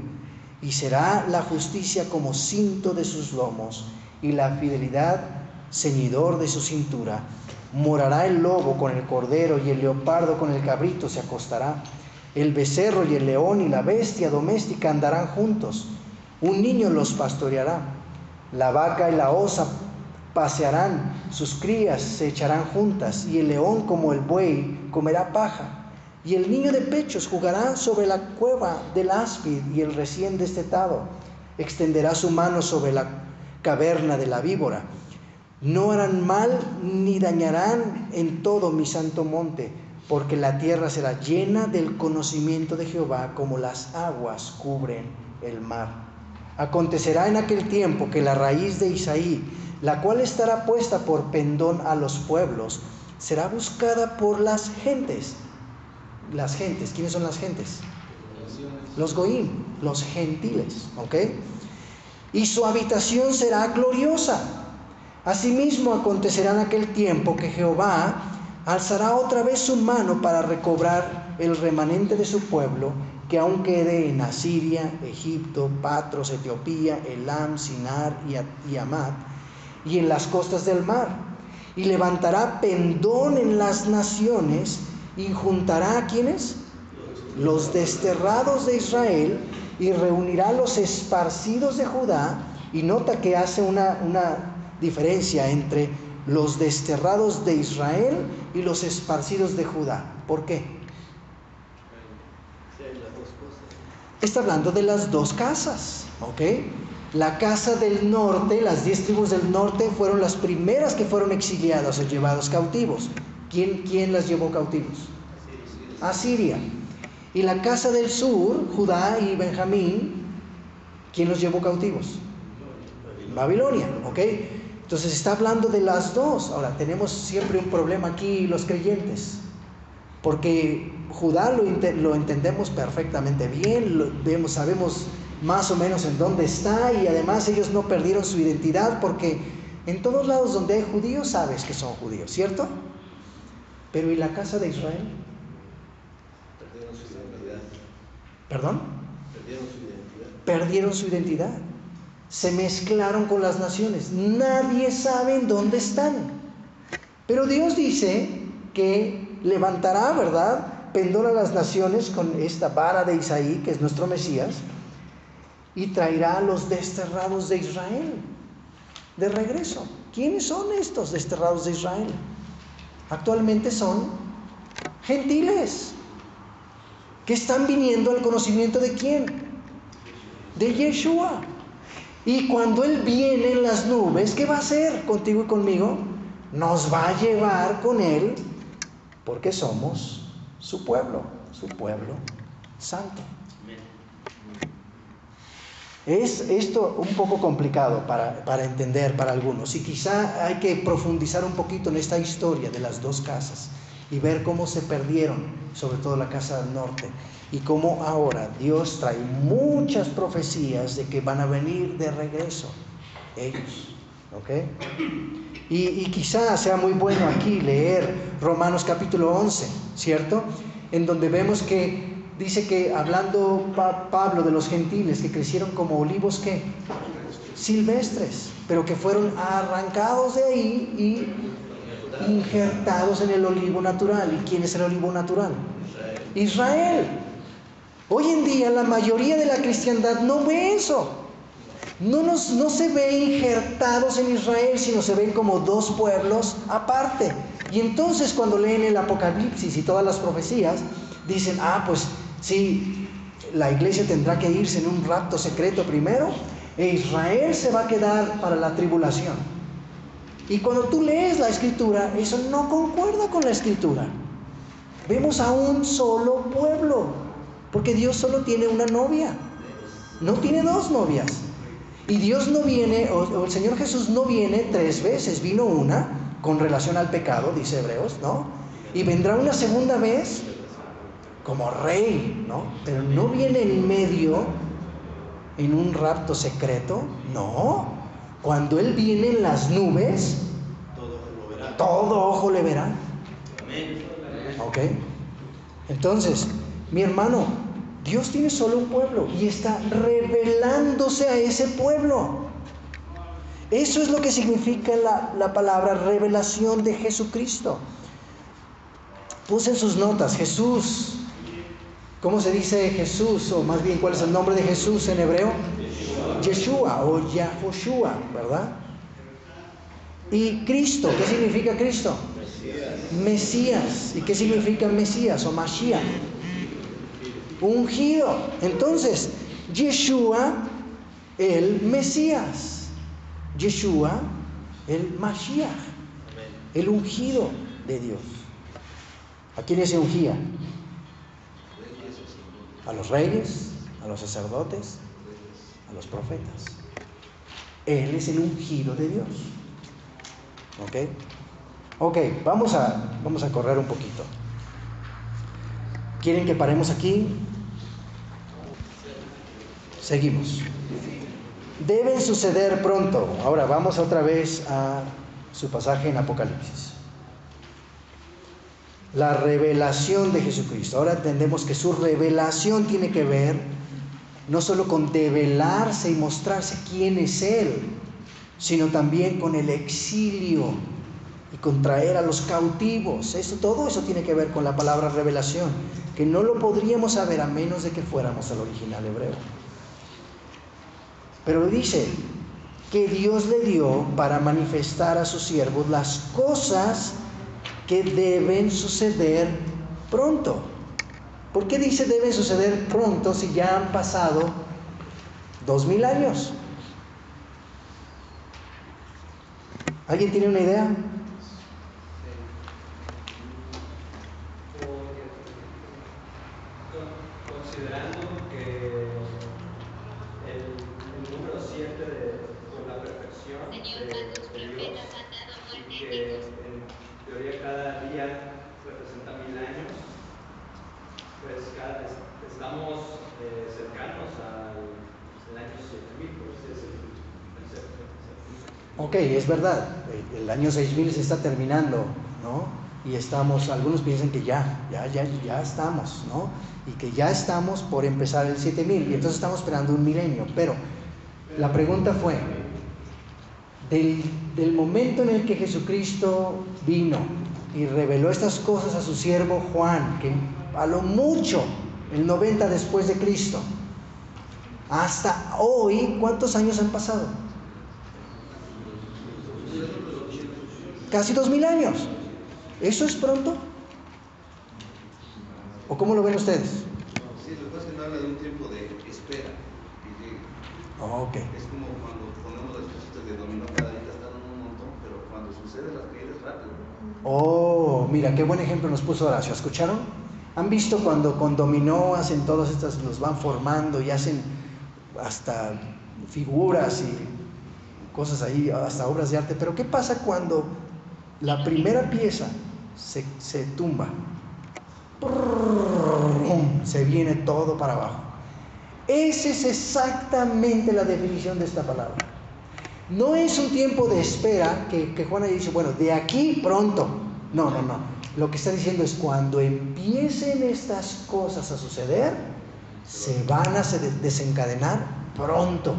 y será la justicia como cinto de sus lomos, y la fidelidad ceñidor de su cintura. Morará el lobo con el cordero, y el leopardo con el cabrito se acostará. El becerro y el león y la bestia doméstica andarán juntos. Un niño los pastoreará. La vaca y la osa pasearán, sus crías se echarán juntas, y el león como el buey comerá paja. Y el niño de pechos jugará sobre la cueva del áspid, y el recién destetado extenderá su mano sobre la caverna de la víbora. No harán mal ni dañarán en todo mi santo monte, porque la tierra será llena del conocimiento de Jehová, como las aguas cubren el mar. Acontecerá en aquel tiempo que la raíz de Isaí, la cual estará puesta por pendón a los pueblos, será buscada por las gentes. Las gentes, ¿quiénes son las gentes? Los goim, los gentiles, ¿ok? Y su habitación será gloriosa. Asimismo acontecerá en aquel tiempo que Jehová alzará otra vez su mano para recobrar el remanente de su pueblo, que aún quede en Asiria, Egipto, Patros, Etiopía, Elam, Sinar y Hamat, y en las costas del mar. Y levantará pendón en las naciones, y juntará ¿a quiénes? Los desterrados de Israel, y reunirá los esparcidos de Judá. Y nota que hace una diferencia entre los desterrados de Israel y los esparcidos de Judá. ¿Por qué? Está hablando de las dos casas, ¿ok? La casa del norte, las 10 tribus del norte fueron las primeras que fueron exiliadas o llevados cautivos. ¿Quién las llevó cautivos? Asiria. Y la casa del sur, Judá y Benjamín, ¿quién los llevó cautivos? Babilonia, ¿ok? Entonces está hablando de las dos. Ahora, tenemos siempre un problema aquí los creyentes, porque Judá lo entendemos perfectamente bien, sabemos más o menos en dónde está, y además ellos no perdieron su identidad, porque en todos lados donde hay judíos sabes que son judíos, ¿cierto? Pero ¿y la casa de Israel? Perdieron su identidad. ¿Perdón? Perdieron su identidad. Perdieron su identidad. Se mezclaron con las naciones. Nadie sabe en dónde están. Pero Dios dice que levantará, ¿verdad?, pendón a las naciones con esta vara de Isaí, que es nuestro Mesías, y traerá a los desterrados de Israel de regreso. ¿Quiénes son estos desterrados de Israel? Actualmente son gentiles que están viniendo al conocimiento ¿de quién? De Yeshua. Y cuando Él viene en las nubes, ¿qué va a hacer contigo y conmigo? Nos va a llevar con Él, porque somos su pueblo santo. Es esto un poco complicado para entender para algunos, y quizá hay que profundizar un poquito en esta historia de las dos casas y ver cómo se perdieron, sobre todo la casa del norte, y cómo ahora Dios trae muchas profecías de que van a venir de regreso ellos, ¿ok? Y quizá sea muy bueno aquí leer Romanos capítulo 11, ¿cierto? En donde vemos que dice que, hablando Pablo de los gentiles que crecieron como olivos, ¿qué? Silvestres, pero que fueron arrancados de ahí y injertados en el olivo natural. ¿Y quién es el olivo natural? Israel. Hoy en día la mayoría de la cristiandad no ve eso. No se ve injertados en Israel, sino se ven como dos pueblos aparte. Y entonces cuando leen el Apocalipsis y todas las profecías, dicen, pues sí, la iglesia tendrá que irse en un rapto secreto primero, e Israel se va a quedar para la tribulación. Y cuando tú lees la escritura, eso no concuerda con la escritura. Vemos a un solo pueblo, porque Dios solo tiene una novia, no tiene dos novias. Y Dios no viene, o el Señor Jesús no viene 3 veces, vino una con relación al pecado, dice Hebreos, ¿no? Y vendrá una segunda vez como rey, ¿no? Pero no viene en medio en un rapto secreto, no. Cuando Él viene en las nubes, todo ojo le verá. ¿Ok? Entonces, mi hermano, Dios tiene solo un pueblo y está revelándose a ese pueblo. Eso es lo que significa la palabra revelación de Jesucristo. Puse en sus notas, Jesús. ¿Cómo se dice Jesús? O más bien, ¿cuál es el nombre de Jesús en hebreo? Yeshua o Yahoshua, ¿verdad? Y Cristo, ¿qué significa Cristo? Mesías. ¿Y qué significa Mesías o Mashiach? Ungido. Entonces, Yeshua, el Mesías. Yeshua, el Mashiach, el ungido de Dios. ¿A quiénes se ungía? A los reyes, a los sacerdotes, a los profetas. Él es el ungido de Dios. Ok, vamos a correr un poquito. ¿Quieren que paremos aquí? Seguimos. Deben suceder pronto. Ahora vamos otra vez a su pasaje en Apocalipsis. La revelación de Jesucristo. Ahora entendemos que su revelación tiene que ver no solo con develarse y mostrarse quién es Él, sino también con el exilio y con traer a los cautivos. Todo eso tiene que ver con la palabra revelación, que no lo podríamos saber a menos de que fuéramos al original hebreo. Pero dice que Dios le dio para manifestar a sus siervos las cosas que deben suceder pronto. ¿Por qué dice deben suceder pronto si ya han pasado 2000 años? ¿Alguien tiene una idea? Considerando que el número 7 con la perfección de Dios, y que en teoría cada día representa 1000 años, pues estamos cercanos al año 7000, pues es el Ok, es verdad, el año 6000 se está terminando, ¿no? Y algunos piensan que ya estamos, ¿no? Y que ya estamos por empezar el 7000, y entonces estamos esperando un milenio. Pero la pregunta fue, del momento en el que Jesucristo vino y reveló estas cosas a su siervo Juan, que a lo mucho el 90 después de Cristo, hasta hoy, ¿cuántos años han pasado? Casi 2000 años. ¿Eso es pronto? ¿O cómo lo ven ustedes? Sí, lo que pasa es que no habla de un tiempo de espera. Ok. Es como cuando ponemos las cositas de dominó, cada día tardan un montón, pero cuando sucede las caídas rápido. Oh, mira, qué buen ejemplo nos puso Horacio. ¿Escucharon? ¿Han visto cuando con dominó hacen todas estas, los van formando y hacen hasta figuras y cosas ahí, hasta obras de arte? Pero ¿qué pasa cuando la primera pieza se tumba? Se viene todo para abajo. Esa es exactamente la definición de esta palabra. No es un tiempo de espera que Juan haya dicho, bueno, de aquí pronto. No. Lo que está diciendo es cuando empiecen estas cosas a suceder, se van a desencadenar pronto.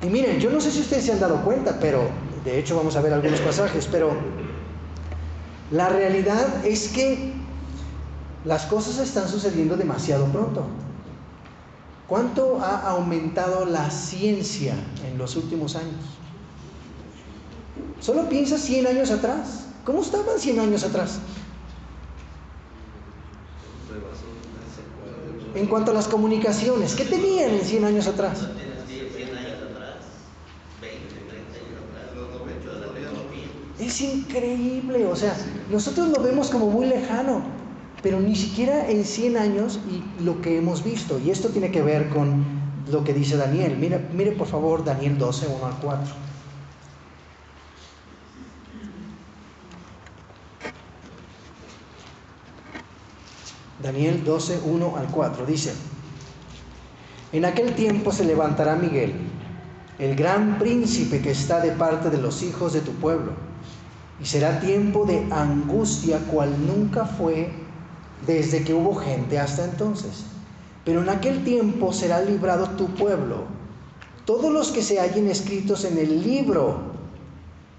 Y miren, yo no sé si ustedes se han dado cuenta, pero de hecho vamos a ver algunos pasajes, pero la realidad es que las cosas están sucediendo demasiado pronto. ¿Cuánto ha aumentado la ciencia en los últimos años? Solo piensa 100 años atrás. ¿Cómo estaban 100 años atrás? En cuanto a las comunicaciones, ¿qué tenían en 100 años atrás? 100 años atrás, 20, 30 años atrás, Es increíble, o sea, nosotros lo vemos como muy lejano, pero ni siquiera en 100 años y lo que hemos visto. Y esto tiene que ver con lo que dice Daniel. Mire por favor Daniel 12, 1 al 4. Daniel 12, 1 al 4 dice: En aquel tiempo se levantará Miguel, el gran príncipe que está de parte de los hijos de tu pueblo, y será tiempo de angustia cual nunca fue desde que hubo gente hasta entonces. Pero en aquel tiempo será librado tu pueblo, todos los que se hallen escritos en el libro,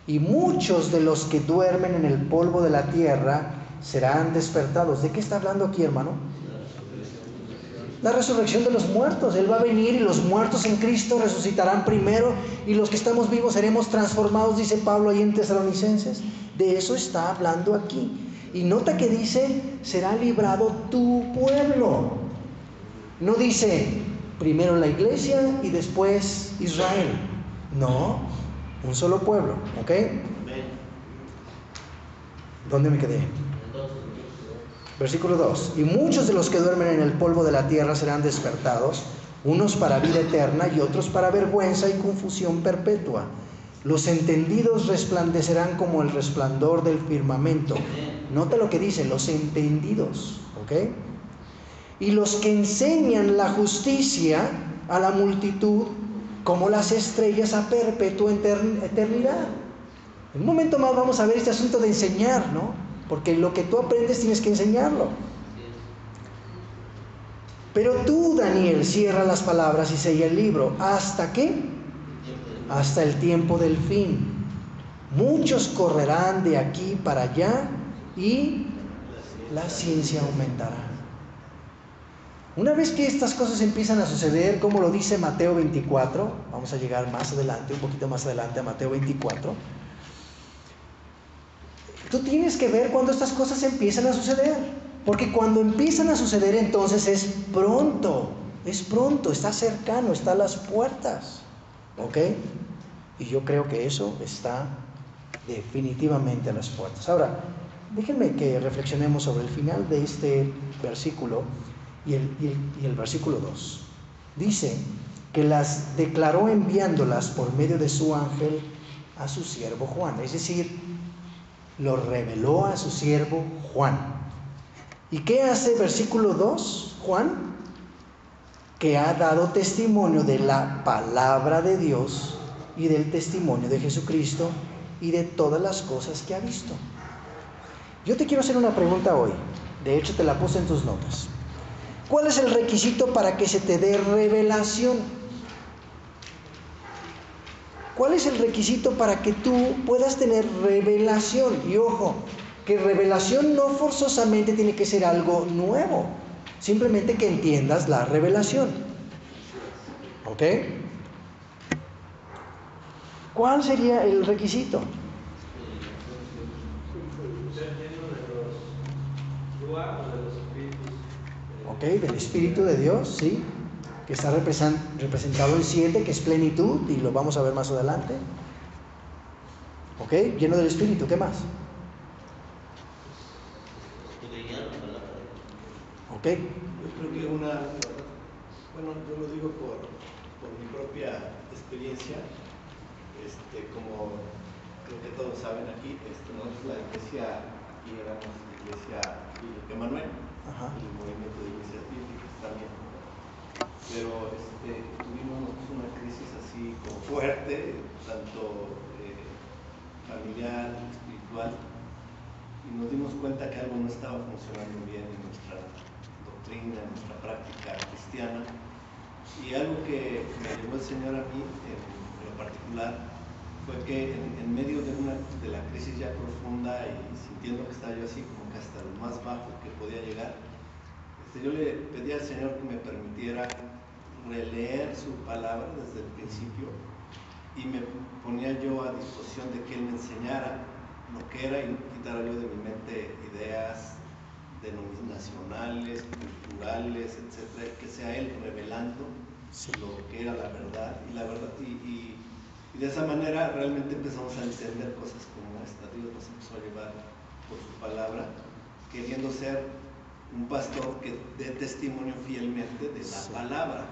y muchos de los que duermen en el polvo de la tierra serán despertados. ¿De qué está hablando aquí, hermano? La resurrección de los muertos. Él va a venir y los muertos en Cristo resucitarán primero, y los que estamos vivos seremos transformados, dice Pablo ahí en Tesalonicenses. De eso está hablando aquí. Y nota que dice, será librado tu pueblo. No dice primero la iglesia y después Israel. No, un solo pueblo, ¿ok? ¿Dónde me quedé? Versículo 2: Y muchos de los que duermen en el polvo de la tierra serán despertados, unos para vida eterna y otros para vergüenza y confusión perpetua. Los entendidos resplandecerán como el resplandor del firmamento. Nota lo que dice, los entendidos, ¿ok? Y los que enseñan la justicia a la multitud como las estrellas a perpetua eternidad. En un momento más vamos a ver este asunto de enseñar, ¿no? Porque lo que tú aprendes tienes que enseñarlo. Pero tú, Daniel, cierra las palabras y sella el libro. ¿Hasta qué? Hasta el tiempo del fin. Muchos correrán de aquí para allá y la ciencia aumentará. Una vez que estas cosas empiezan a suceder, como lo dice Mateo 24, vamos a llegar más adelante, un poquito más adelante a Mateo 24, tú tienes que ver cuando estas cosas empiezan a suceder, porque cuando empiezan a suceder entonces es pronto, está cercano, está a las puertas, ¿ok? Y yo creo que eso está definitivamente a las puertas. Ahora, déjenme que reflexionemos sobre el final de este versículo y el versículo 2. Dice que las declaró enviándolas por medio de su ángel a su siervo Juan, es decir, lo reveló a su siervo Juan. ¿Y qué hace versículo 2, Juan? Que ha dado testimonio de la palabra de Dios y del testimonio de Jesucristo y de todas las cosas que ha visto. Yo te quiero hacer una pregunta hoy, de hecho te la puse en tus notas. ¿Cuál es el requisito para que se te dé revelación? ¿Cuál es el requisito para que tú puedas tener revelación? Y ojo, que revelación no forzosamente tiene que ser algo nuevo, simplemente que entiendas la revelación. ¿Ok? ¿Cuál sería el requisito? ¿Ok? Del Espíritu de Dios, ¿sí? Que está representado en 7, que es plenitud, y lo vamos a ver más adelante. ¿Ok? Lleno del Espíritu, ¿qué más? ¿Ok? Yo creo que yo lo digo por mi propia experiencia, como creo que todos saben aquí, nosotros la iglesia, aquí éramos la iglesia Bíblica Emanuel, el movimiento de iglesias bíblicas también, pero tuvimos una crisis así como fuerte, tanto familiar, espiritual, y nos dimos cuenta que algo no estaba funcionando bien en nuestra doctrina, en nuestra práctica cristiana, y algo que me llevó el Señor a mí en lo particular fue que en medio de la crisis ya profunda y sintiendo que estaba yo así como que hasta lo más bajo que podía llegar, yo le pedí al Señor que me permitiera releer su palabra desde el principio, y me ponía yo a disposición de que Él me enseñara lo que era y quitara yo de mi mente ideas denominacionales, culturales, etcétera, que sea Él revelando lo que era la verdad, y de esa manera realmente empezamos a entender cosas como esta. Dios nos empezó a llevar por su palabra, queriendo ser un pastor que dé testimonio fielmente de la palabra,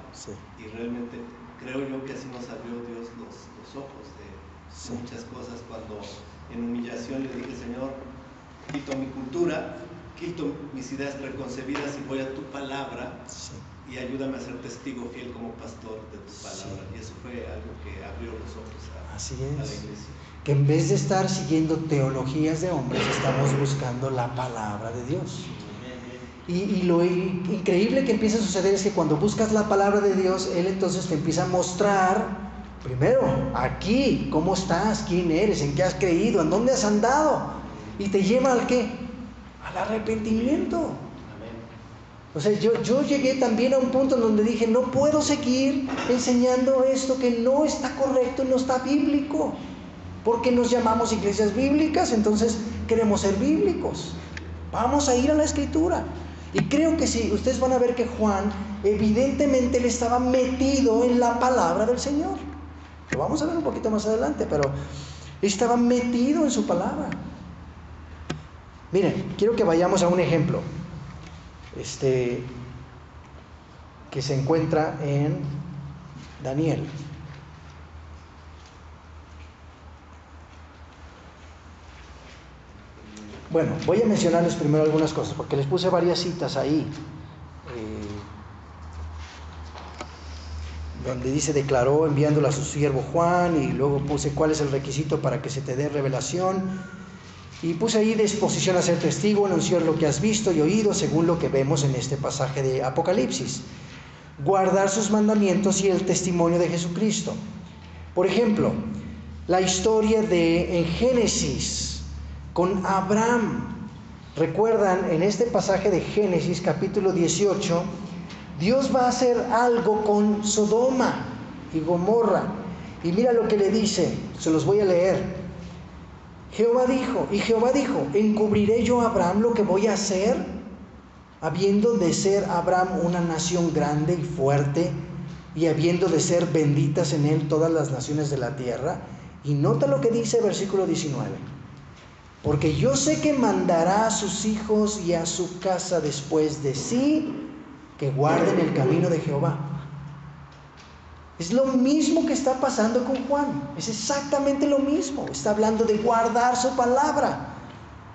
y realmente creo yo que así nos abrió Dios los ojos de muchas cosas, cuando en humillación le dije: Señor, quito mi cultura, quito mis ideas preconcebidas y voy a tu palabra, y ayúdame a ser testigo fiel como pastor de tu palabra. Y eso fue algo que abrió los ojos a la iglesia. Que en vez de estar siguiendo teologías de hombres, estamos buscando la palabra de Dios. Y lo increíble que empieza a suceder es que cuando buscas la palabra de Dios, Él entonces te empieza a mostrar, primero, aquí, cómo estás, quién eres, en qué has creído, en dónde has andado, y te lleva ¿al qué? Al arrepentimiento. O sea, yo llegué también a un punto en donde dije: no puedo seguir enseñando esto que no está correcto, no está bíblico, porque nos llamamos iglesias bíblicas, entonces queremos ser bíblicos. Vamos a ir a la Escritura. Y creo que sí, ustedes van a ver que Juan evidentemente le estaba metido en la palabra del Señor. Lo vamos a ver un poquito más adelante, pero estaba metido en su palabra. Miren, quiero que vayamos a un ejemplo que que se encuentra en Daniel. Bueno, voy a mencionarles primero algunas cosas, porque les puse varias citas ahí, donde dice declaró enviándola a su siervo Juan, y luego puse cuál es el requisito para que se te dé revelación, y puse ahí disposición a ser testigo, anunciar lo que has visto y oído, según lo que vemos en este pasaje de Apocalipsis, guardar sus mandamientos y el testimonio de Jesucristo. Por ejemplo, la historia en Génesis con Abraham. Recuerdan, en este pasaje de Génesis capítulo 18, Dios va a hacer algo con Sodoma y Gomorra. Y mira lo que le dice, se los voy a leer. Jehová dijo, ¿encubriré yo a Abraham lo que voy a hacer? Habiendo de ser Abraham una nación grande y fuerte, y habiendo de ser benditas en él todas las naciones de la tierra. Y nota lo que dice versículo 19. Porque yo sé que mandará a sus hijos y a su casa después de sí, que guarden el camino de Jehová. Es lo mismo que está pasando con Juan, es exactamente lo mismo. Está hablando de guardar su palabra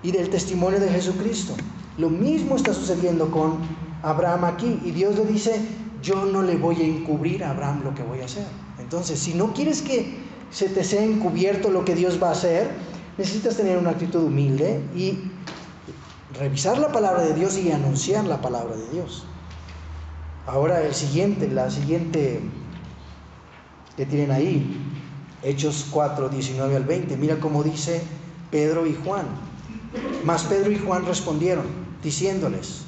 y del testimonio de Jesucristo. Lo mismo está sucediendo con Abraham aquí, y Dios le dice, yo no le voy a encubrir a Abraham lo que voy a hacer. Entonces, si no quieres que se te sea encubierto lo que Dios va a hacer, necesitas tener una actitud humilde y revisar la palabra de Dios y anunciar la palabra de Dios. Ahora la siguiente que tienen ahí, Hechos 4, 19 al 20. Mira cómo dice Pedro y Juan. Mas Pedro y Juan respondieron, diciéndoles,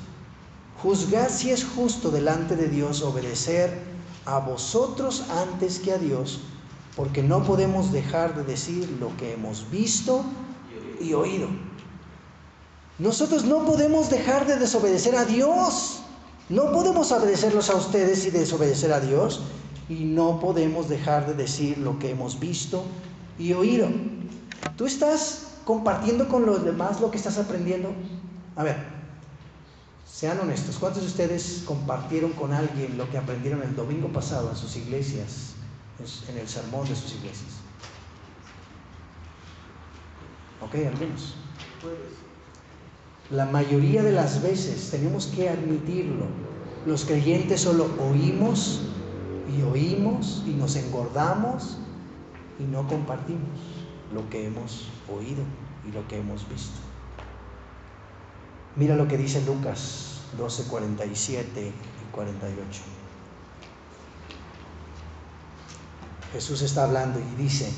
juzgad si es justo delante de Dios obedecer a vosotros antes que a Dios, porque no podemos dejar de decir lo que hemos visto y oído. Nosotros no podemos dejar de desobedecer a Dios. No podemos obedecerlos a ustedes y desobedecer a Dios. Y no podemos dejar de decir lo que hemos visto y oído. ¿Tú estás compartiendo con los demás lo que estás aprendiendo? A ver, sean honestos. ¿Cuántos de ustedes compartieron con alguien lo que aprendieron el domingo pasado en sus iglesias? En el sermón de sus iglesias. Ok, algunos. La mayoría de las veces, tenemos que admitirlo, los creyentes solo oímos y nos engordamos y no compartimos lo que hemos oído y lo que hemos visto. Mira lo que dice Lucas 12, 47 y 48. Jesús está hablando y dice,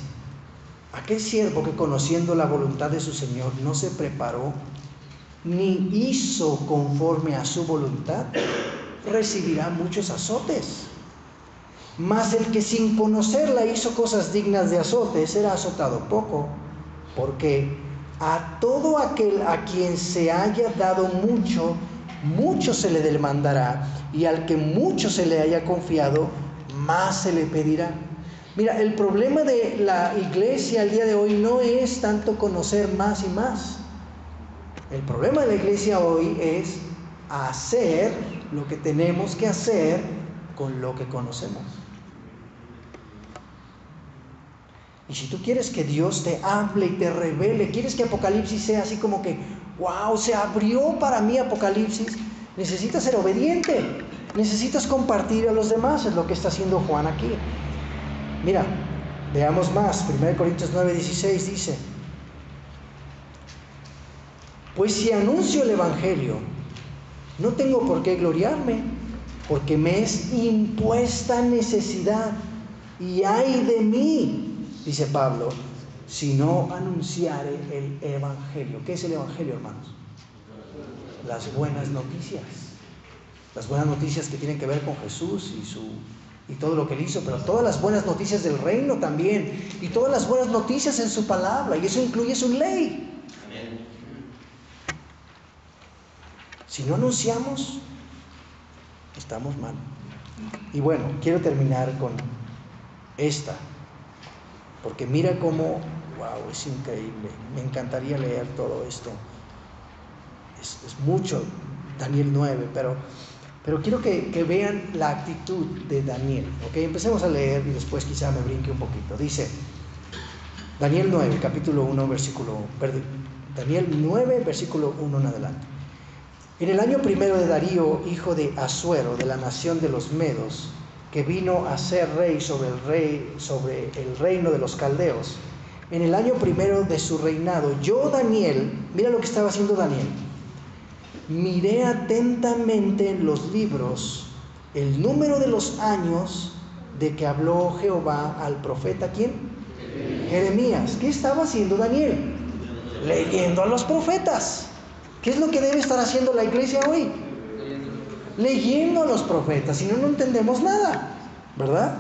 aquel siervo que conociendo la voluntad de su Señor no se preparó ni hizo conforme a su voluntad, recibirá muchos azotes. Mas el que sin conocerla hizo cosas dignas de azote, será azotado poco, porque a todo aquel a quien se haya dado mucho, mucho se le demandará, y al que mucho se le haya confiado, más se le pedirá. Mira, el problema de la iglesia al día de hoy no es tanto conocer más y más. El problema de la iglesia hoy es hacer lo que tenemos que hacer con lo que conocemos. Y si tú quieres que Dios te hable y te revele, quieres que Apocalipsis sea así como que, wow, se abrió para mí Apocalipsis, necesitas ser obediente, necesitas compartir a los demás, es lo que está haciendo Juan aquí. Mira, veamos más. 1 Corintios 9, 16 dice, pues si anuncio el Evangelio, no tengo por qué gloriarme, porque me es impuesta necesidad, y ay de mí, dice Pablo, si no anunciare el Evangelio. ¿Qué es el Evangelio, hermanos? Las buenas noticias. Las buenas noticias que tienen que ver con Jesús y todo lo que Él hizo, pero todas las buenas noticias del reino también, y todas las buenas noticias en su palabra, y eso incluye su ley. Amén. Si no anunciamos, estamos mal. Y bueno, quiero terminar con esta, porque mira cómo, wow, es increíble. Me encantaría leer todo esto. Es mucho, Daniel 9, pero Pero quiero que vean la actitud de Daniel. ¿Ok? Empecemos a leer y después quizá me brinque un poquito. Dice, Daniel 9, capítulo 1, Daniel 9, versículo 1 en adelante. En el año primero de Darío, hijo de Asuero, de la nación de los Medos, que vino a ser rey sobre el reino de los caldeos, en el año primero de su reinado, yo, Daniel, mira lo que estaba haciendo Daniel, miré atentamente en los libros el número de los años de que habló Jehová al profeta, ¿quién? Jeremías. ¿Qué estaba haciendo Daniel? Leyendo a los profetas. ¿Qué es lo que debe estar haciendo la iglesia hoy? Leyendo a los profetas, si no, no entendemos nada, ¿verdad?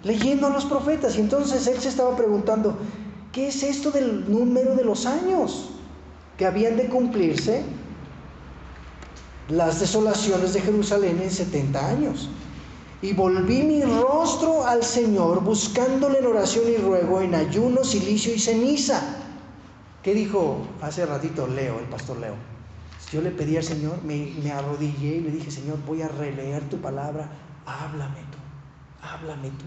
Leyendo a los profetas. Y entonces él se estaba preguntando, ¿qué es esto del número de los años que habían de cumplirse las desolaciones de Jerusalén en 70 años? Y volví mi rostro al Señor, buscándole en oración y ruego, en ayuno, cilicio y ceniza. ¿Qué dijo hace ratito Leo, el pastor Leo? Yo le pedí al Señor, me arrodillé y le dije, Señor, voy a releer tu palabra, háblame tú.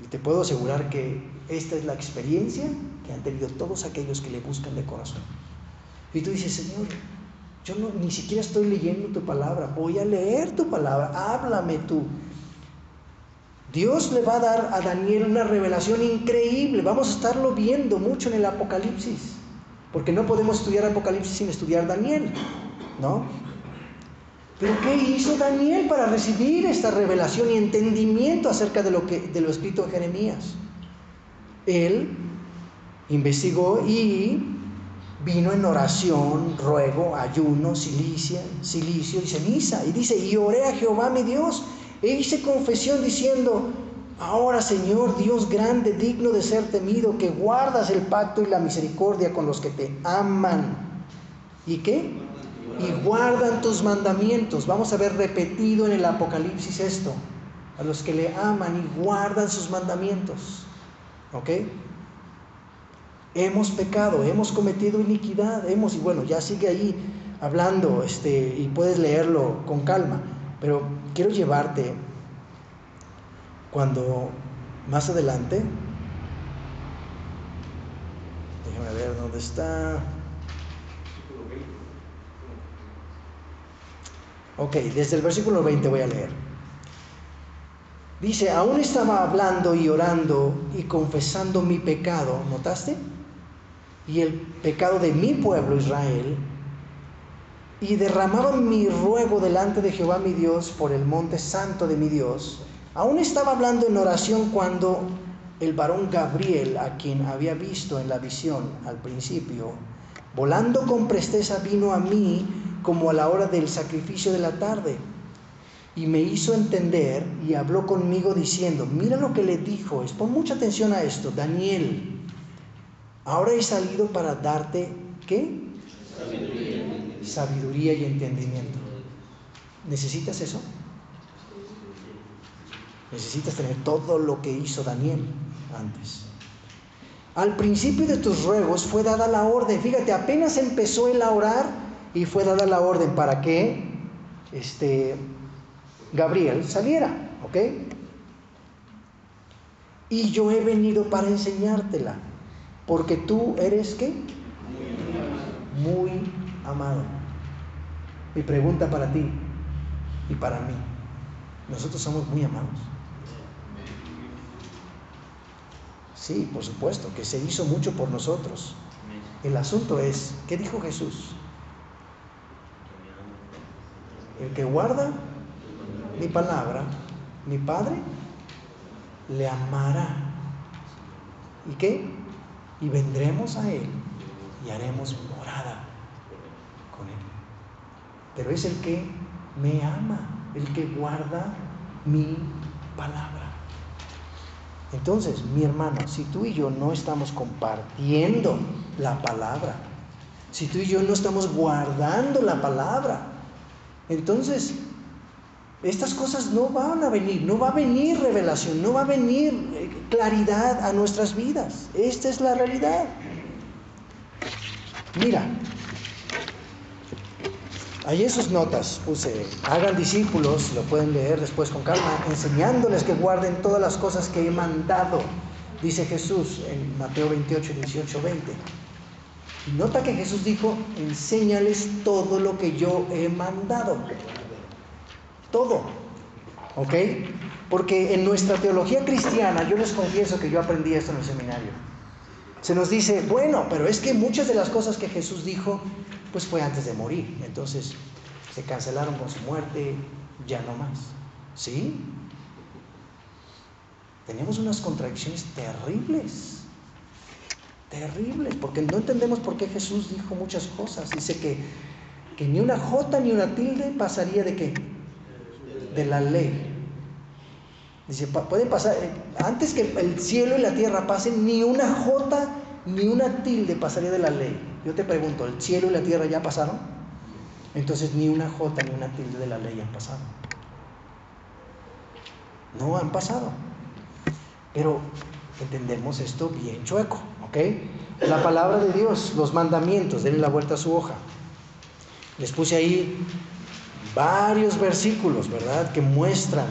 Y te puedo asegurar que esta es la experiencia que han tenido todos aquellos que le buscan de corazón. Y tú dices, Señor, yo ni siquiera estoy leyendo tu palabra, voy a leer tu palabra, háblame tú. Dios le va a dar a Daniel una revelación increíble. Vamos a estarlo viendo mucho en el Apocalipsis, porque no podemos estudiar Apocalipsis sin estudiar Daniel, ¿no? Pero ¿qué hizo Daniel para recibir esta revelación y entendimiento acerca de lo escrito en Jeremías? Él investigó y vino en oración, ruego, ayuno, cilicio y ceniza. Y dice, y oré a Jehová mi Dios, e hice confesión diciendo, ahora Señor, Dios grande, digno de ser temido, que guardas el pacto y la misericordia con los que te aman. ¿Y qué? Y guardan tus mandamientos. Vamos a ver repetido en el Apocalipsis esto. A los que le aman y guardan sus mandamientos. ¿Ok? Hemos pecado, hemos cometido iniquidad, y bueno, ya sigue ahí hablando, y puedes leerlo con calma. Pero quiero llevarte cuando más adelante, déjame ver dónde está. Ok, desde el versículo 20 voy a leer. Dice, aún estaba hablando y orando y confesando mi pecado, ¿notaste? Y el pecado de mi pueblo Israel, y derramaba mi ruego delante de Jehová mi Dios por el monte santo de mi Dios. Aún estaba hablando en oración cuando el varón Gabriel, a quien había visto en la visión al principio, volando con presteza vino a mí como a la hora del sacrificio de la tarde, y me hizo entender y habló conmigo diciendo, mira lo que le dijo, pon mucha atención a esto, Daniel, ahora he salido para darte, ¿qué? Sabiduría y entendimiento. ¿Necesitas eso? Necesitas tener todo lo que hizo Daniel antes. Al principio de tus ruegos fue dada la orden. Fíjate, apenas empezó él a orar y fue dada la orden para que Gabriel saliera, ¿ok? Y yo he venido para enseñártela, porque tú eres, ¿qué? Muy amado. Mi pregunta para ti y para mí, ¿nosotros somos muy amados? Sí, por supuesto, que se hizo mucho por nosotros. El asunto es, ¿qué dijo Jesús? El que guarda mi palabra, mi Padre, le amará. ¿Y qué? Y vendremos a Él y haremos morada con Él. Pero es el que me ama, el que guarda mi palabra. Entonces, mi hermano, si tú y yo no estamos compartiendo la palabra, si tú y yo no estamos guardando la palabra, entonces estas cosas no van a venir, no va a venir revelación, no va a venir claridad a nuestras vidas. Esta es la realidad. Mira, Ahí en sus notas puse, hagan discípulos, lo pueden leer después con calma, enseñándoles que guarden todas las cosas que he mandado, dice Jesús en Mateo 28, 18, 20. Y nota que Jesús dijo, enséñales todo lo que yo he mandado. Todo. ¿Ok? Porque en nuestra teología cristiana, yo les confieso que yo aprendí esto en el seminario. Se nos dice, bueno, pero es que muchas de las cosas que Jesús dijo, pues fue antes de morir. Entonces, se cancelaron con su muerte, ya no más. ¿Sí? Tenemos unas contradicciones terribles. Terribles, porque no entendemos por qué Jesús dijo muchas cosas. Dice que ni una jota ni una tilde pasaría ¿de qué? De la ley. Dice, pueden pasar, antes que el cielo y la tierra pasen, ni una jota ni una tilde pasaría de la ley. Yo te pregunto, ¿el cielo y la tierra ya pasaron? Entonces ni una jota ni una tilde de la ley han pasado. No han pasado. Pero entendemos esto bien chueco, ¿ok? La palabra de Dios, los mandamientos, denle la vuelta a su hoja. Les puse ahí varios versículos, ¿verdad?, que muestran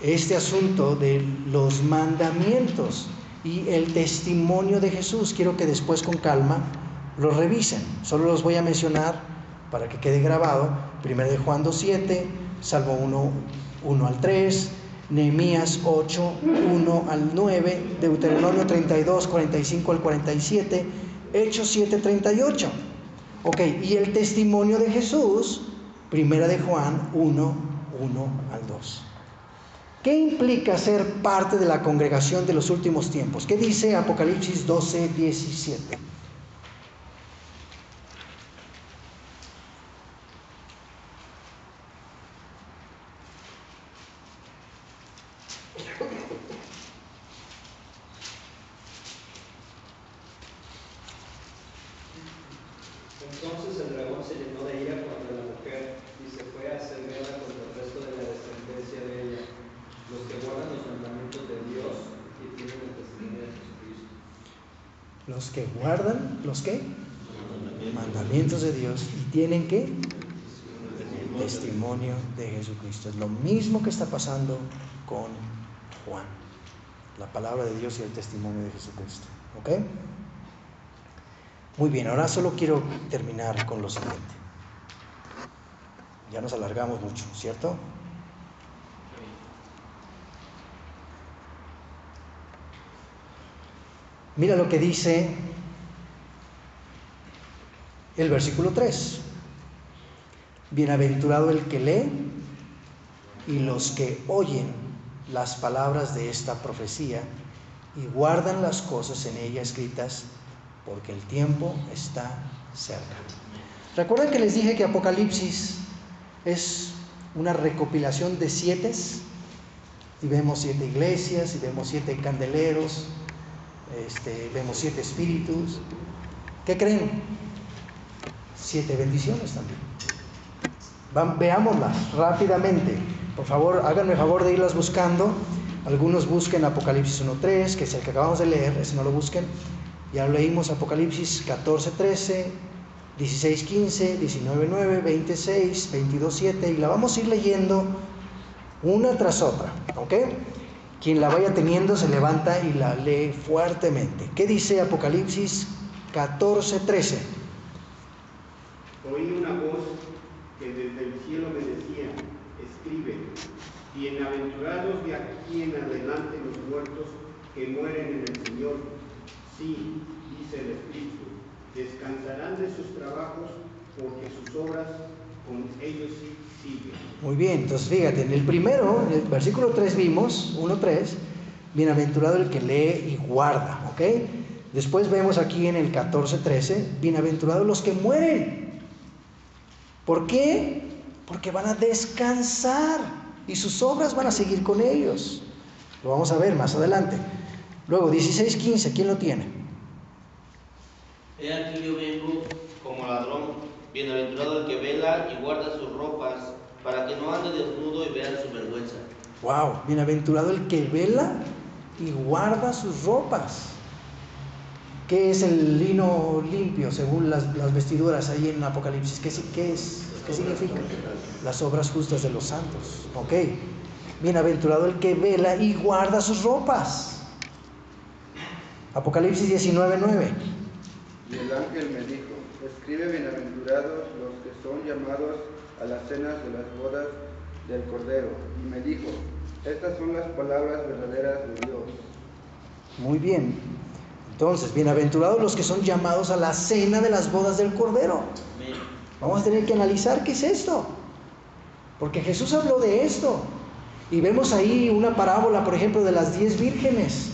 este asunto de los mandamientos y el testimonio de Jesús. Quiero que después con calma los revisen. Solo los voy a mencionar para que quede grabado. 1 de Juan 2:7, Salmo 1 al 3, Nehemías 8, 1 al 9, Deuteronomio 32, 45 al 47, Hechos 7, 38. Ok, y el testimonio de Jesús, 1 de Juan 1, 1 al 2. ¿Qué implica ser parte de la congregación de los últimos tiempos? ¿Qué dice Apocalipsis 12, 17? Entonces el dragón se llenó de ira contra la mujer y se fue a hacer guerra contra el resto de la descendencia de ella, los que guardan los mandamientos de Dios y tienen el testimonio de Jesucristo. Los que guardan, ¿los qué? Mandamientos de Dios y tienen ¿qué? El testimonio de Jesucristo. Es lo mismo que está pasando con Juan. La palabra de Dios y el testimonio de Jesucristo. ¿Ok? Muy bien, ahora solo quiero terminar con lo siguiente. Ya nos alargamos mucho, ¿cierto? Mira lo que dice el versículo 3. Bienaventurado el que lee y los que oyen las palabras de esta profecía y guardan las cosas en ella escritas, porque el tiempo está cerca. ¿Recuerdan que les dije que Apocalipsis es una recopilación de 7? Y vemos 7 iglesias, y vemos 7 candeleros, vemos 7 espíritus. ¿Qué creen? 7 bendiciones también. Veámoslas rápidamente. Por favor, háganme el favor de irlas buscando. Algunos busquen Apocalipsis 1:3, que es el que acabamos de leer, ese no lo busquen. Ya leímos Apocalipsis 14:13, 16:15, 19:9, 20:6, 22:7, y la vamos a ir leyendo una tras otra, ¿ok? Quien la vaya teniendo se levanta y la lee fuertemente. ¿Qué dice Apocalipsis 14:13? Oí una voz que desde el cielo me decía: escribe, bienaventurados de aquí en adelante los muertos que mueren en el Señor. Sí, dice el Espíritu, descansarán de sus trabajos porque sus obras con ellos siguen. Muy bien, entonces fíjate, en el primero, en el versículo 3 vimos, 1:3, bienaventurado el que lee y guarda, ¿ok? Después vemos aquí en el 14:13, bienaventurados los que mueren. ¿Por qué? Porque van a descansar y sus obras van a seguir con ellos. Lo vamos a ver más adelante. Luego 16:15, ¿quién lo tiene? He aquí yo vengo como ladrón, bienaventurado el que vela y guarda sus ropas, para que no ande desnudo y vean su vergüenza. Wow, bienaventurado el que vela y guarda sus ropas. ¿Qué es el lino limpio según las vestiduras ahí en Apocalipsis? ¿Qué significa? Las obras justas de los santos. Ok. Bienaventurado el que vela y guarda sus ropas. Apocalipsis 19:9. Y el ángel me dijo: escribe, bienaventurados los que son llamados a las cenas de las bodas del Cordero. Y me dijo: estas son las palabras verdaderas de Dios. Muy bien. Entonces, bienaventurados los que son llamados a la cena de las bodas del Cordero. Vamos a tener que analizar qué es esto, porque Jesús habló de esto. Y vemos ahí una parábola, por ejemplo, de las 10 vírgenes,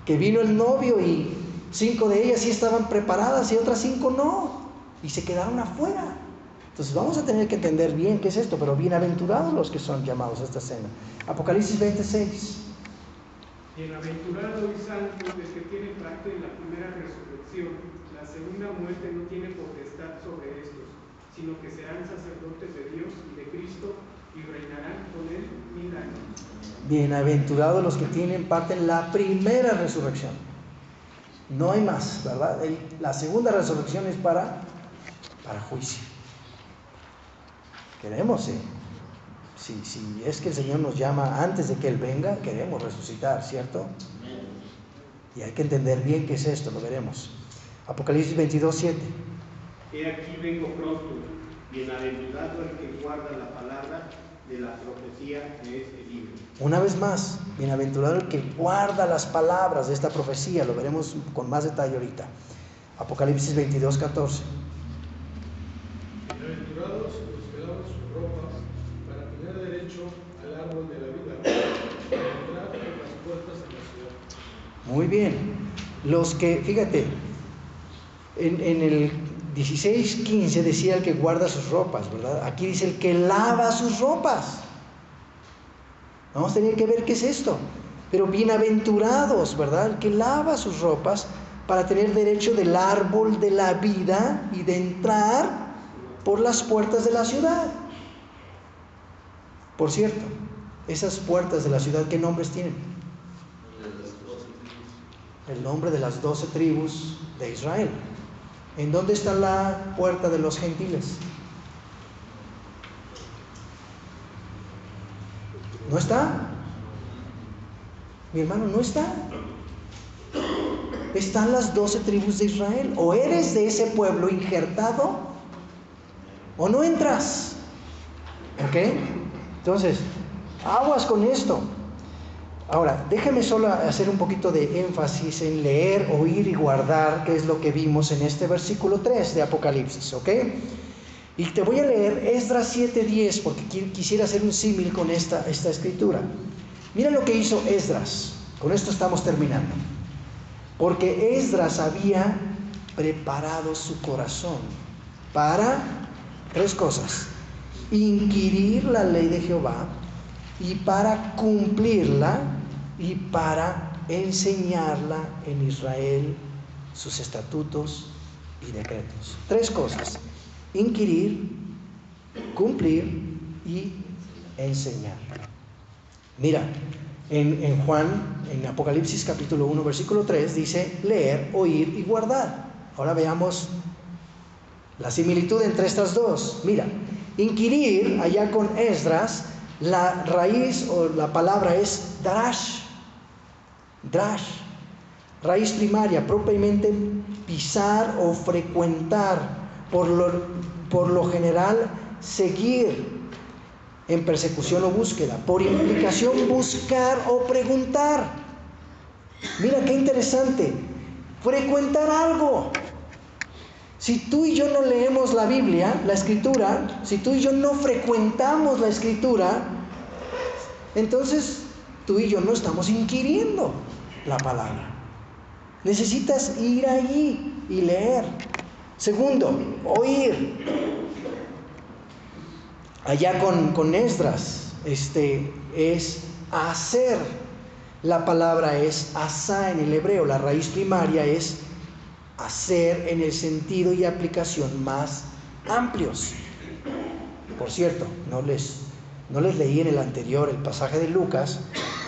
que vino el novio y 5 de ellas sí estaban preparadas y otras 5 no, y se quedaron afuera. Entonces vamos a tener que entender bien qué es esto, pero bienaventurados los que son llamados a esta cena. Apocalipsis 26. Bienaventurado y santo el que tiene parte en la primera resurrección. La segunda muerte no tiene potestad sobre estos, sino que serán sacerdotes de Dios y de Cristo y reinarán con él 1000 años. Bienaventurados los que tienen parte en la primera resurrección. No hay más, ¿verdad? La segunda resurrección es para juicio. Queremos, si es que el Señor nos llama antes de que Él venga, queremos resucitar, ¿cierto? Y hay que entender bien qué es esto, lo veremos. Apocalipsis 22:7. He aquí vengo pronto, bienaventurado el que guarda la palabra de la profecía de este libro. Una vez más, bienaventurado el que guarda las palabras de esta profecía, lo veremos con más detalle ahorita. Apocalipsis 22:14. Bienaventurados los que lavan sus ropas para tener derecho al árbol de la vida y entrar por las puertas de la ciudad. Muy bien. Los que, fíjate, en el 16:15 decía el que guarda sus ropas, ¿verdad? Aquí dice el que lava sus ropas. Vamos a tener que ver qué es esto. Pero bienaventurados, ¿verdad? El que lava sus ropas para tener derecho del árbol de la vida y de entrar por las puertas de la ciudad. Por cierto, esas puertas de la ciudad, ¿qué nombres tienen? El nombre de las 12 tribus de Israel. ¿En dónde está la puerta de los gentiles? ¿No está? Mi hermano, no está. Están las 12 tribus de Israel. O eres de ese pueblo injertado o no entras. ¿Ok? Entonces, aguas con esto. Ahora, déjame solo hacer un poquito de énfasis en leer, oír y guardar, que es lo que vimos en este versículo 3 de Apocalipsis, ¿ok? Y te voy a leer Esdras 7:10, porque quisiera hacer un símil con esta escritura. Mira lo que hizo Esdras. Con esto estamos terminando. Porque Esdras había preparado su corazón para 3 cosas: inquirir la ley de Jehová, y para cumplirla, y para enseñarla en Israel, sus estatutos y decretos. 3 cosas: inquirir, cumplir y enseñar. Mira, en Juan, en Apocalipsis capítulo 1, versículo 3, dice leer, oír y guardar. Ahora veamos la similitud entre estas dos. Mira, inquirir, allá con Esdras, la raíz o la palabra es darash, raíz primaria, propiamente pisar o frecuentar, por lo general seguir en persecución o búsqueda, por implicación buscar o preguntar. Mira qué interesante, frecuentar algo. Si tú y yo no leemos la Biblia, la Escritura, si tú y yo no frecuentamos la Escritura, entonces tú y yo no estamos inquiriendo la palabra. Necesitas ir allí y leer. Segundo, oír. Allá con Esdras, es hacer. La palabra es asá en el hebreo, la raíz primaria es hacer en el sentido y aplicación más amplios. Por cierto, no les leí en el anterior el pasaje de Lucas,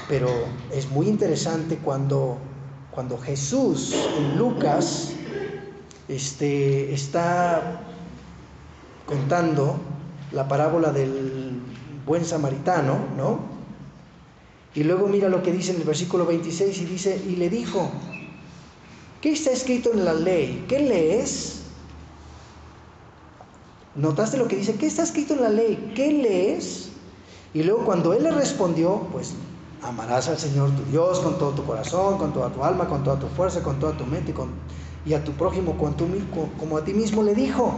pero es muy interesante cuando Jesús en Lucas está contando la parábola del buen samaritano, ¿no? Y luego mira lo que dice en el versículo 26 y dice, y le dijo, ¿qué está escrito en la ley? ¿Qué lees? ¿Notaste lo que dice? ¿Qué está escrito en la ley? ¿Qué lees? Y luego cuando él le respondió, pues amarás al Señor tu Dios con todo tu corazón, con toda tu alma, con toda tu fuerza, con toda tu mente y a tu prójimo como a ti mismo, le dijo,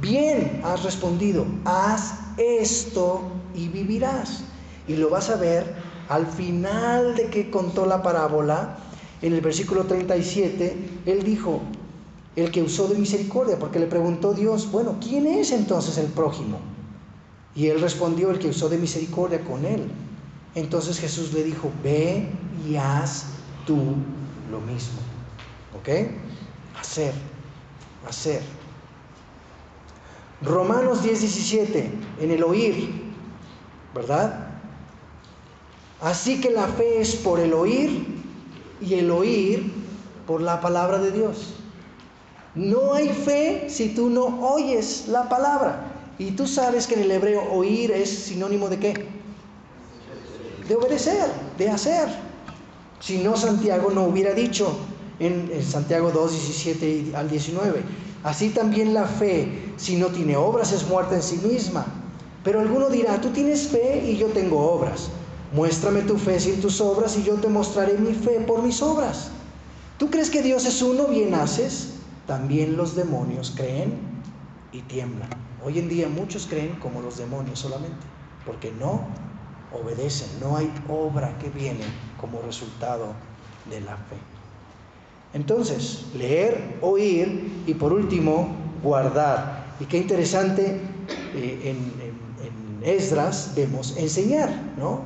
bien has respondido, haz esto y vivirás. Y lo vas a ver al final de que contó la parábola, en el versículo 37, él dijo, el que usó de misericordia, porque le preguntó Dios, bueno, ¿quién es entonces el prójimo? Y él respondió, el que usó de misericordia con él. Entonces Jesús le dijo, ve y haz tú lo mismo. ¿Ok? Hacer. Romanos 10:17, en el oír, ¿verdad? Así que la fe es por el oír y el oír por la palabra de Dios. No hay fe si tú no oyes la palabra. Y tú sabes que en el hebreo oír es sinónimo de ¿qué? De obedecer, de hacer. Si no, Santiago no hubiera dicho en Santiago 2:17 al 19, así también la fe, si no tiene obras, es muerta en sí misma. Pero alguno dirá, tú tienes fe y yo tengo obras. Muéstrame tu fe sin tus obras y yo te mostraré mi fe por mis obras. ¿Tú crees que Dios es uno? Bien haces. También los demonios creen y tiemblan. Hoy en día muchos creen como los demonios solamente, porque no obedecen, no hay obra que viene como resultado de la fe. Entonces, leer, oír y por último, guardar. Y qué interesante, en Esdras vemos enseñar, ¿no?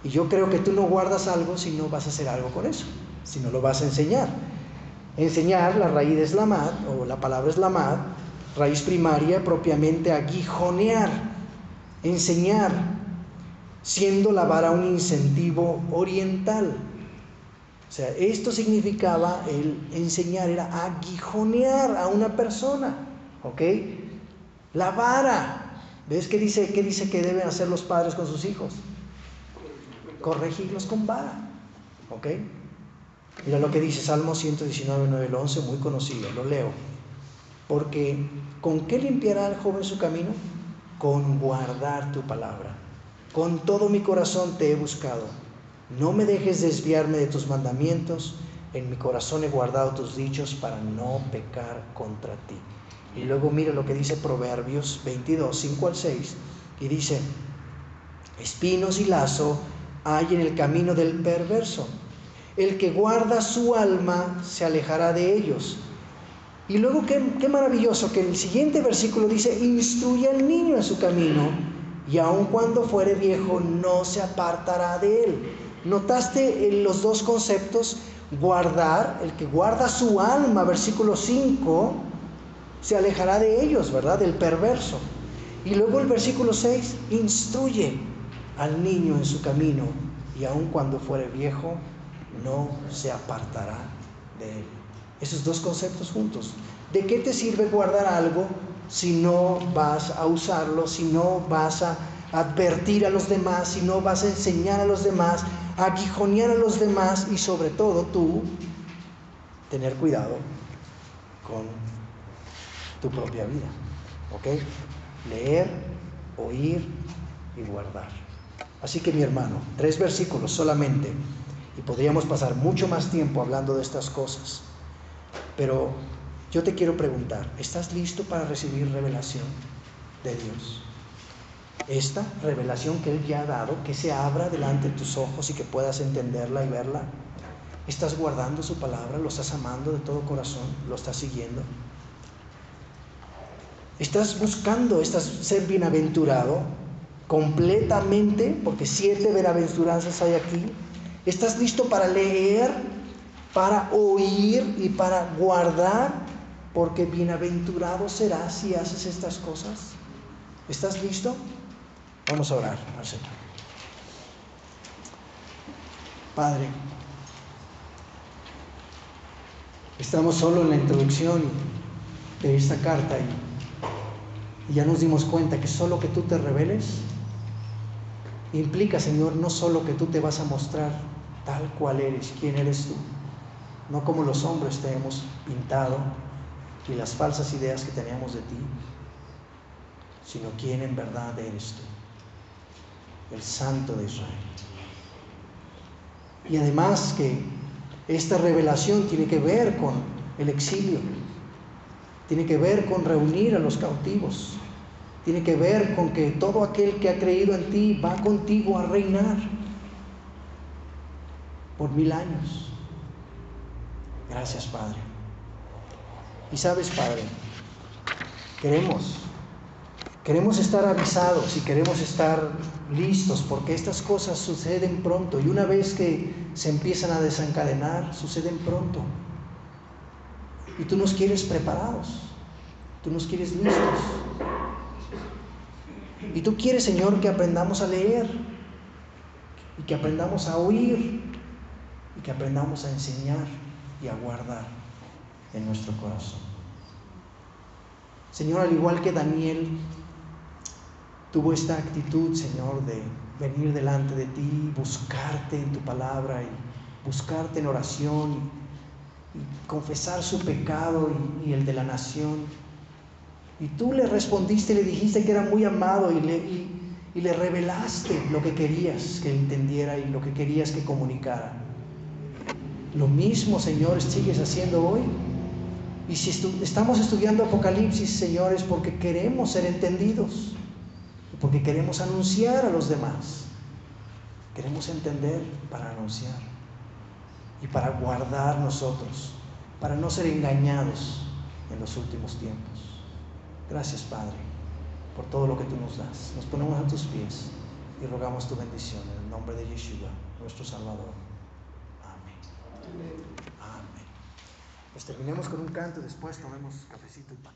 Y yo creo que tú no guardas algo si no vas a hacer algo con eso, si no lo vas a enseñar. Enseñar, la raíz es lamad, o la palabra es lamad, raíz primaria, propiamente aguijonear, enseñar, siendo la vara un incentivo oriental. O sea, esto significaba el enseñar, era aguijonear a una persona, ¿ok? La vara, ¿ves qué dice que deben hacer los padres con sus hijos? Corregirlos con vara, ¿ok? Mira lo que dice Salmo 119, 9 al 11, muy conocido, lo leo. Porque, ¿con qué limpiará el joven su camino? Con guardar tu palabra. Con todo mi corazón te he buscado. No me dejes desviarme de tus mandamientos. En mi corazón he guardado tus dichos para no pecar contra ti. Y luego mira lo que dice Proverbios 22, 5 al 6. Y dice, espinos y lazo hay en el camino del perverso. El que guarda su alma se alejará de ellos. Y luego qué maravilloso que en el siguiente versículo dice, instruye al niño en su camino, y aun cuando fuere viejo no se apartará de él. ¿Notaste los dos conceptos? Guardar, el que guarda su alma, versículo 5, se alejará de ellos, ¿verdad? Del perverso. Y luego el versículo 6, instruye al niño en su camino, y aun cuando fuere viejo no se apartará de él. Esos dos conceptos juntos. ¿De qué te sirve guardar algo si no vas a usarlo, si no vas a advertir a los demás, si no vas a enseñar a los demás, a aguijonear a los demás y sobre todo tú tener cuidado con tu propia vida? ¿Ok? Leer, oír y guardar. Así que mi hermano, 3 versículos solamente, y podríamos pasar mucho más tiempo hablando de estas cosas. Pero yo te quiero preguntar, ¿estás listo para recibir revelación de Dios? Esta revelación que Él ya ha dado, que se abra delante de tus ojos y que puedas entenderla y verla. ¿Estás guardando su palabra? ¿Lo estás amando de todo corazón? ¿Lo estás siguiendo? ¿Estás buscando ser bienaventurado completamente? Porque 7 bienaventuranzas hay aquí. ¿Estás listo para leer, para oír y para guardar? Porque bienaventurado serás si haces estas cosas. ¿Estás listo? Vamos a orar al Señor. Padre, estamos solo en la introducción. de esta carta y ya nos dimos cuenta que solo que tú te reveles implica, Señor, no solo que tú te vas a mostrar tal cual eres, quién eres tú, no como los hombres te hemos pintado y las falsas ideas que teníamos de ti, sino quién en verdad eres tú, el Santo de Israel. Y además que esta revelación tiene que ver con el exilio, tiene que ver con reunir a los cautivos, tiene que ver con que todo aquel que ha creído en ti va contigo a reinar por 1000 años. Gracias, Padre. Y sabes, Padre, queremos estar avisados y queremos estar listos, porque estas cosas suceden pronto, y una vez que se empiezan a desencadenar, suceden pronto. Y tú nos quieres preparados, tú nos quieres listos. Y tú quieres, Señor, que aprendamos a leer, y que aprendamos a oír, y que aprendamos a enseñar y a guardar en nuestro corazón. Señor, al igual que Daniel tuvo esta actitud, Señor, de venir delante de ti, buscarte en tu palabra y buscarte en oración y confesar su pecado y el de la nación. Y tú le respondiste, le dijiste que era muy amado y le revelaste lo que querías que entendiera y lo que querías que comunicara. Lo mismo, Señor, sigues haciendo hoy. Y si estamos estudiando Apocalipsis, Señor, es porque queremos ser entendidos, porque queremos anunciar a los demás. Queremos entender para anunciar y para guardar nosotros, para no ser engañados en los últimos tiempos. Gracias, Padre, por todo lo que tú nos das. Nos ponemos a tus pies y rogamos tu bendición en el nombre de Yeshua, nuestro Salvador. Amén. Amén. Pues terminemos con un canto y después tomemos cafecito y pan.